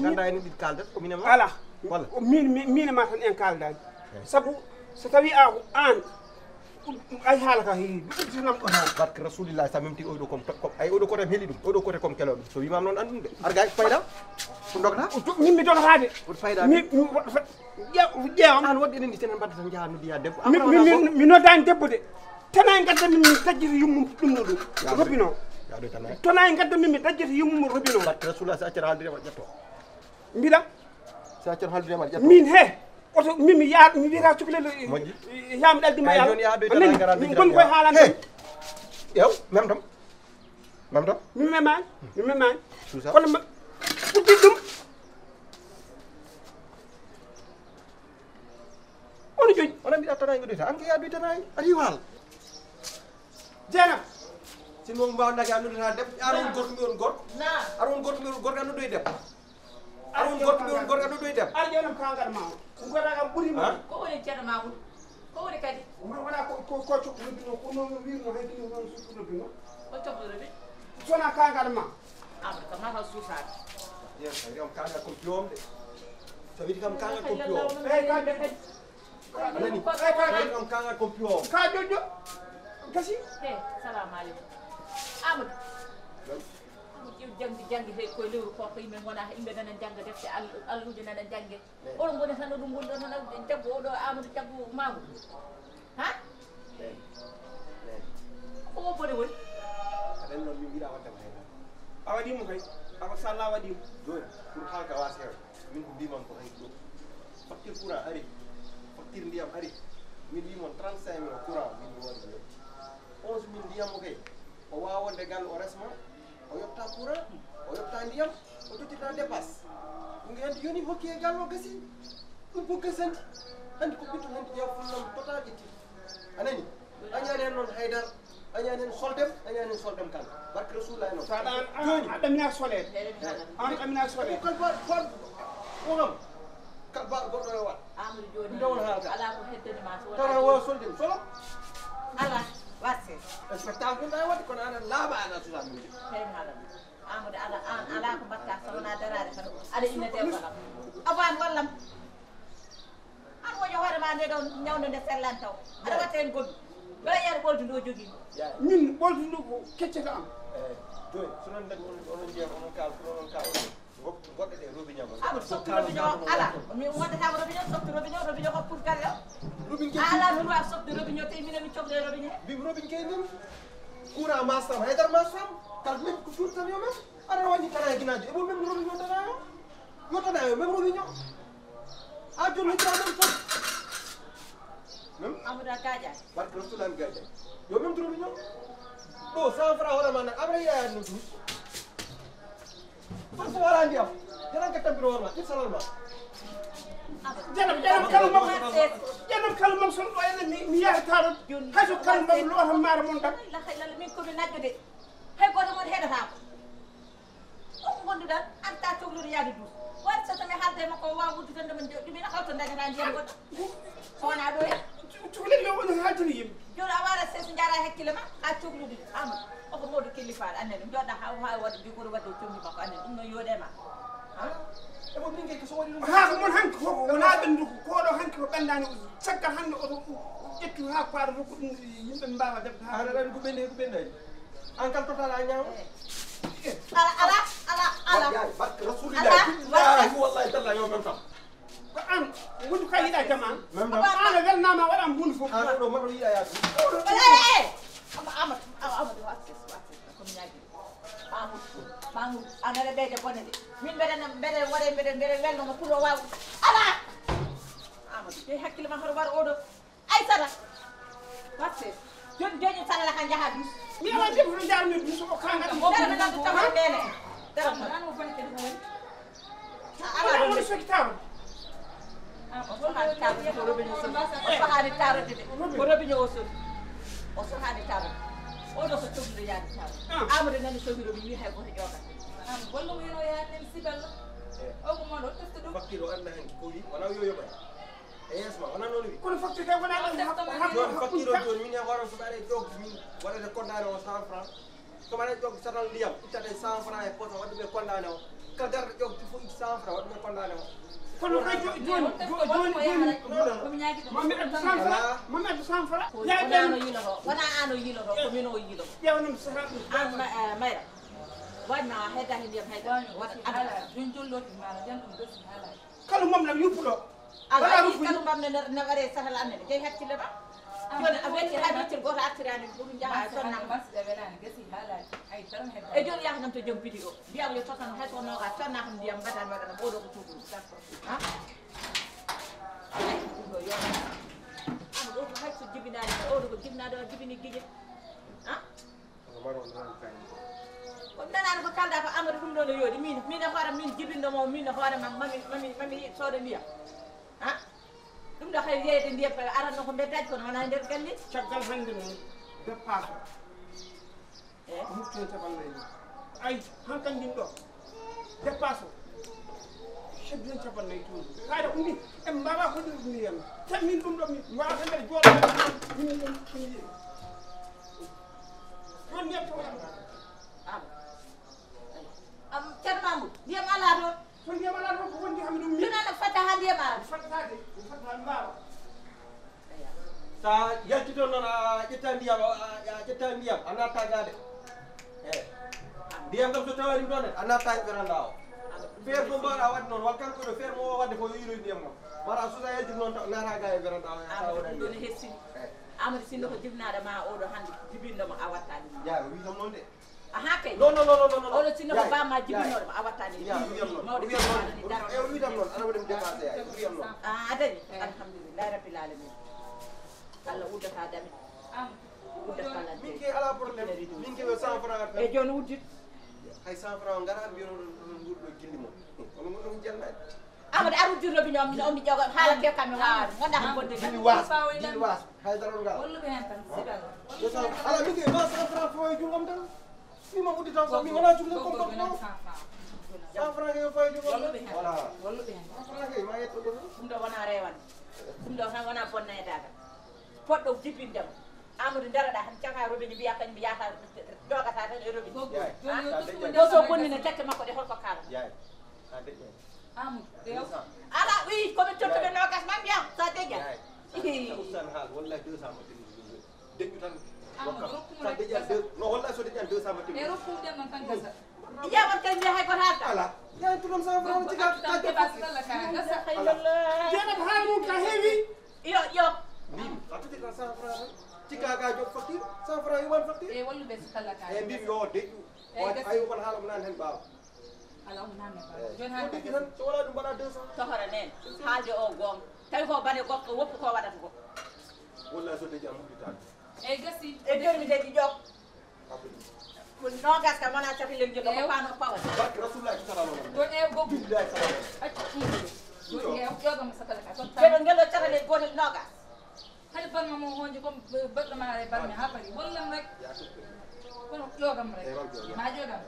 ganda enen ɗiɗi kaldat ko minema ala walla mine ma tan en kaldani saabu so tawi an ay haala ka heewi ɗuɗɗitanam ɗo haala barke rasulillahi sa memti oɗo comme ay oɗo côté heeli ɗum oɗo côté comme keloɗo so wimam noon andu ɗum de arga fayda ko dogata min mi dogotade woto fayda ƴeewam an waɗi enen ɗi tenen mbadda tan jaha noddi ya debbo mi noddani debbo de tona e gadda min mi tajjiti yummum ɗum ɗo ɗum robino yaɗo tan tona e gadda min mi tajjiti yummum robino barke rasulillahi sa accata haaldurema ƴetto mbiɗa sa accata haaldurema ƴetto min he oto min mi wiyata cukalel yami ɗaldima yalla min gonmi koye haalande ƴeew même tam min memani susa kono ɓuddit ɗum ono joƴi ona mbiɗa tanayi ngoɗoyta an ke yadoy tanayi aɗa yiw haala jeenam sinmo mbawɗaki anndude debbo aɗa won gorko mbiwon gorko aɗa won gorko mbiwon gorko anndudoye debbo aɗa won gorko mbiwon gorko anndudoye debbo aɗa ƴewnam kangal ma o gota kam ɓuurima ko woni ceerno mamoudou ko woni kadi wona ko cohlu robino ko noon wirno haydino noon suuɗu robino ko cohlu robi sona kangal ma amadou kam nata suusade yen tawi kam kangal kom piwom de so witi kam kangal kom piwom anani tawi kam kangal kom piwom ka joƴƴo gasi salamu aleykum amadou jangi he koye lewru ko yimɓe gona yimɓe nana jangga defte allude nana jangge oɗon goni tan ɗum goni ɗo tan jaggu oɗo amadou jaggu mamoudou ha o bone woni aɗen noon min mbiɗa waddema hayda a waɗimo kay awa salla waɗimo joni pour haalka wasa hew min ko mbimam ko hay ɗo facture courant ari facture ndiyam ari min wimon 35000 courant min mi wonde yebti 11000 ndiyam o kay o wawa wonde galle o resma o yoɓta courant o yoɓta ndiyam o tottita dépasse ɗum hende yoni hokki e galle o gasi ɗum ko gasanti hande ko ɓitto hande ƴeew funnam total ƴetti anani a ñaani hen noon haydara añanen soldem kan barke rasulullah no sa dan adamina solet an amina solet ko ko wonam ka ba goɗɗo e wat Amadou joni ndewon haalka ala ko heddani ma so tawa wo soldem solo ala wasse spectacle ɗa waɗi kono aɗa laaɓa aɗa susa min hen haala Amadou ala ko mbatta so wona darade tan aɗa innete walam aban wallam an woño hoore ma nde ɗon ñawde nde sellan taw aɗa watta hen goɗɗum wala ƴeeɗa ɓoldu ndu o jogui min ɓoldu ndu ko keccata am joni sonon nag onon jeeya onon kaal onon kaal goɗɗe ɗe robiñama Amadou softu robiñon ala mi wondatama robiñon softu robiñon ko pour galle o ala droit softu robiñon tawi minen mi cohde robiñon he bim robin kay nim courant masam haydar masam kal men ko tour tan yo men ara wañi tana ginaji e bo même robiñon dana yo tana yo même robiñon a joni hitra men to même Amadou a gaƴa barke rasulullah gaƴa yo même robiñon ɗo 100 francs hoorema nak abra yaya no tous par ko wala ndiyam jalan ka tampiro worma ɗi salolma janam kalmam son ɗo ene mi yahataro hayso kalmam loota maaro mon ɗam lala min komi najjude hay goto mon heɗata ko o gonduɗan anta cohlude yaade dus waɗi so tami haalde makko wawa wudditande men ɗumin hawto dañata ndiyam goɗɗo so wona ɗo he cukalel yo woni haaldini yimɓe joni a waɗa sesi jara hakkille ma ha cohlude Amadou oko moɗo kellifaɗo annene joɗɗa ha waɗa jogori wadde commi makko annene ɗum noon yooɗema ebo min kay ko so waɗi ɗum ha ko mon hanki ko wona ɓendu koɗo hanki ko ɓendani caggal hande oto ƴettu ha paɗa rokku ɗum yimɓe mbawa defde ha aɗa ɗaɗi ko ɓendaji an kam totala a ñaama ala barke rasulillah wallahi talla yo même temps ko an wondu ka yiɗa jama même an welnama waɗam hunde fof an ɗo maɗo yiɗa yaade Amadou komi ñaguiɗi Mamoudou anere ɓeyde bone de min mbeɗe waɗe mbeɗe welnoma pour o wawa ala Amadou ƴeyi hakkille ma hoto waɗa oɗo Aissata watte joni salala ka jaaha dus mi awa def no jarmi dus o kangata dara mi nande tawa ndene dara nanu bone kedi ko woni ala woni secteur o sohani tarode ko robiño sodi o sohani tarode de ko robiño o sodi o sohani tarode oɗo ko cohlude yaade tarode Amadou nani sohiro mi wi hay goto ƴogat gollum heno yaade siballa o ko moɗo tefte ɗum fakkiɗo anda hen ko wi wona yo yoɓay e yesma wona noon wi kono facture kay wona joni fakkiɗo joni min e hoorem somi aɗa jog min waɗete condane o 100 francs somi aɗa jog satal ndiyam ittade 100 francs e poche waɗɗume condane o kala garɗo jog fo itti 100 francs waɗɗume condane o kono kay joni mami addu 100 francs mami addu 100 francs wona an o yiloto ko min o yiloto ƴewnam sara Mayra waɗma hedda hen ndiyam hayda joni jolloti mala nden ɗum gasi haala kala mom lam yuppuɗo ala kala mbam ne waɗe sahal annene jeeyi hakkille ma joni a wetti ha weccel goto artirani ɗum jaaha sonna masde welani gasi haalaji ay tan hedda e joni yahanam to joom bidi o mbiyam yo totan hay so noga sonna kam ndiyam mbaɗan waɗana ɓoɗo ko tuɗum ɗum ɗo yona Amadou oto hay so jibinani oɗo ko jibinaɗo o jibini guiƴe ko nanani ko kalda ko Amadou ɗum ɗo no yooɗi min e hoore min jibinɗomo min e hoore mam mami sooda ndiyam ɗum ɗo hay yeyde ndiyam aranno ko beddaji kono wona nder galli caggal hande noon dépasse o mofti hen capannayyi ay hankan ndin ɗo dépasse o heddi hen capannayyi toon kayda ko ndin en mbawa hoɗirde ɗum ndiyam tan min ɗum ɗo mi wawata nder jooɗo min yiyi ɗon ndiyam tawata ceerno Mamoudou ndiyam ala toon so ndiyam ala toon ko wondi hami ɗum mi ɗunano fatta ha ndiyam ala fattade fatta mbawa sa yaltito noon a ƴetta ndiyam a ƴetta ndiyam a natta gaade e ndiyam kam so tawari ɗon a natta e ɓeranda o feere mo mbawɗa wadde noon wakkan koɗo feere mo wadde ko yiiloy ndiyam kam mara susa yaltiti noon nata ga e ɓeranda o tawa waɗa ɗum ɗo ne hessini Amadou sinno ko jibinaɗo ma oɗo hande jibinɗomo a wattani ya wi kam noon de aha kay non oɗo sinno ko bamma jibinoɗomo a wattani mawɗo e witam noon ana waɗimi dépassé ay wiyam noon a dañi alhamdulillahi rabbil alamin Allah uddata dami uddata min ke ala probléme min ke 100 francs e joni uddit hay 100 francs ngara mbiyano ɗon nguurɗo gilli mon ono ɗum jannade Amadou aru jurlo bi ñoom ñu jogo xala ke kam nga ndax ko de Dili was hay dara nga wallu ɓe hen tan sigal ala mi ke ma 100 francs fo jungam tan mi ma uddi tan so mi wala jungam ko ko 100 francs ke fo jungam voilà wallu ɓe hen 100 francs ke ma yetto do ɗum ɗo wona rewan ɗum ɗo tan wona bonnaydaga poɗɗo jippindemo Amadou daraɗa tan caka robiñi mbiya kañ mi yata dogata tan e robiñi ɗo so bonnine tette makko ɗe holko kala yaay ka deƴƴe Amadou ala oui komin tottuɓe nogas ma mbiyam sa deƴƴa ustan haal wallahi 200 ma deƴƴu tan Amadou rokkuma sa deƴƴan no wallahi so deƴƴan 200 ma e rokkum den noon tan gasa ƴewat kañ mbiya hay koto halta ala yaay tuɗum 100 francs cika tan keɓas kala ka gasa Jenab haalmum ka heewi yo mbimi a tati tan 100 francs cika ka jog facture 100 francs yiwan facture e wallu ɓe so kala ka e mbimi yo deƴƴu ayi kon haalamo nan hen ɓaawa ala on nanne ba joni o ha deƴƴi tan so wala ɗum mbaɗa 200 tohora nen haalde o gonga tawi ko bane goɗɗo woppu ko waɗata ko wallahi so deƴƴi am huɗitade e gasi e joni mi deƴƴi ƴok nogas kam wona cahilel joɗo ko pano pawata barke rasulullahi sallallahu alaihi don e goggu billahi sallallahu acci tiiɗe don e ƴogam sakala ka ton jeɗo ngelo cahalel gotel nogas hade barma mo honje comme baɗɗo ma e barmi ha paari wallam rek kono ƴogam rek ma ƴogam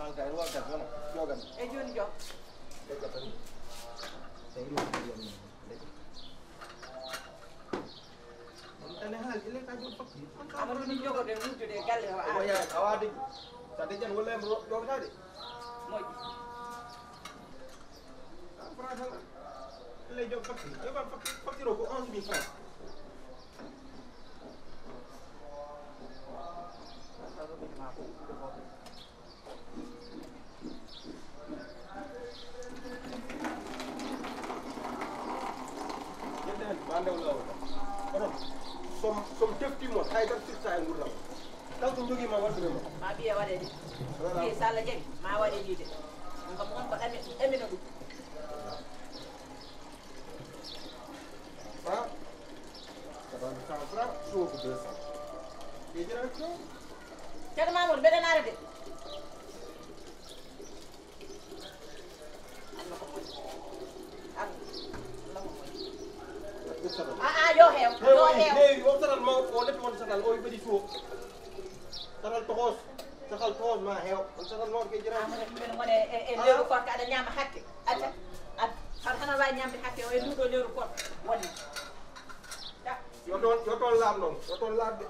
hanka en wawta wona jogam e joni jok deƴƴa tan ene haal ele ka jog facture amadou ni jogoɗe wurdude e galle o o yaay awa deƴƴi sa deƴƴan wallahi mo jogotade moƴƴi 100 francs tan ele jog facture yoɓan facture o ko 11000 francs som teftimo haydara sirta e gurdam taw ko joguima waddudema ma ɓiye waɗe ni ɓiye so Allah jaɓi ma waɗe wiide ɗum kam wonko ɗamina ɗum franc 100 francs suwo ko 200 ƴejira to ceerno Mamadou mbeɗenare de yo heew yo heew heewi o satal maw o letti won satal o ɓeɗi suwo satal tohos ma heew on satal mawɗo ke jira mbeɗa wone e lewru kotka aɗa ñama hakke acca har hana wawi ñamde hakke o e nduɗo lewru kot wonni yo toon laaɓ noon yo toon laaɓde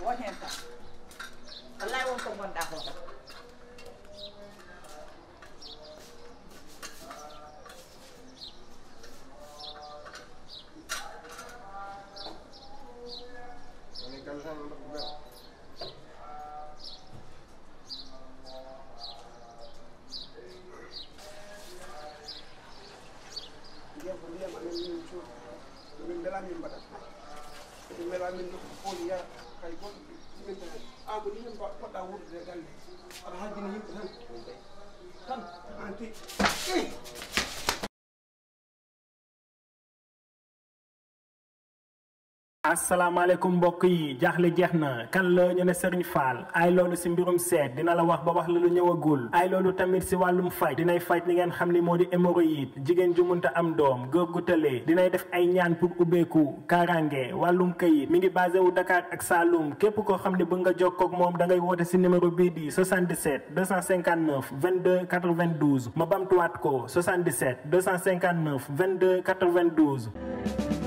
won hen kam wallahi wonko gonɗa ko kam min beela min mbaɗat min beela min fooli ya hay goto min an ko ni hen poɗɗa wurdude galle aɗa haddini yimɓe tan an ti asalaamaaleykum mbokk yi jaaxle jeex na kan la ñu ne Serigne Fall ay loolu si mbirum seet dina la wax ba wax la lu ñëwagul ay loolu tamit si wàllum faj dinay faj li ngeen xam ni moo di hémorroïde jigéen ju munta am doom góor gu tëlee dinay def ay ñaan pour ubbeeku kaaraange wàllum kayit mi ngi basé wu Dakar ak Saloum képp koo xam ne bëgg nga jokkoo ak moom da ngay woote si numéro bii di 77 259 22 92 ma bamtuwaat ko 77 259 22 92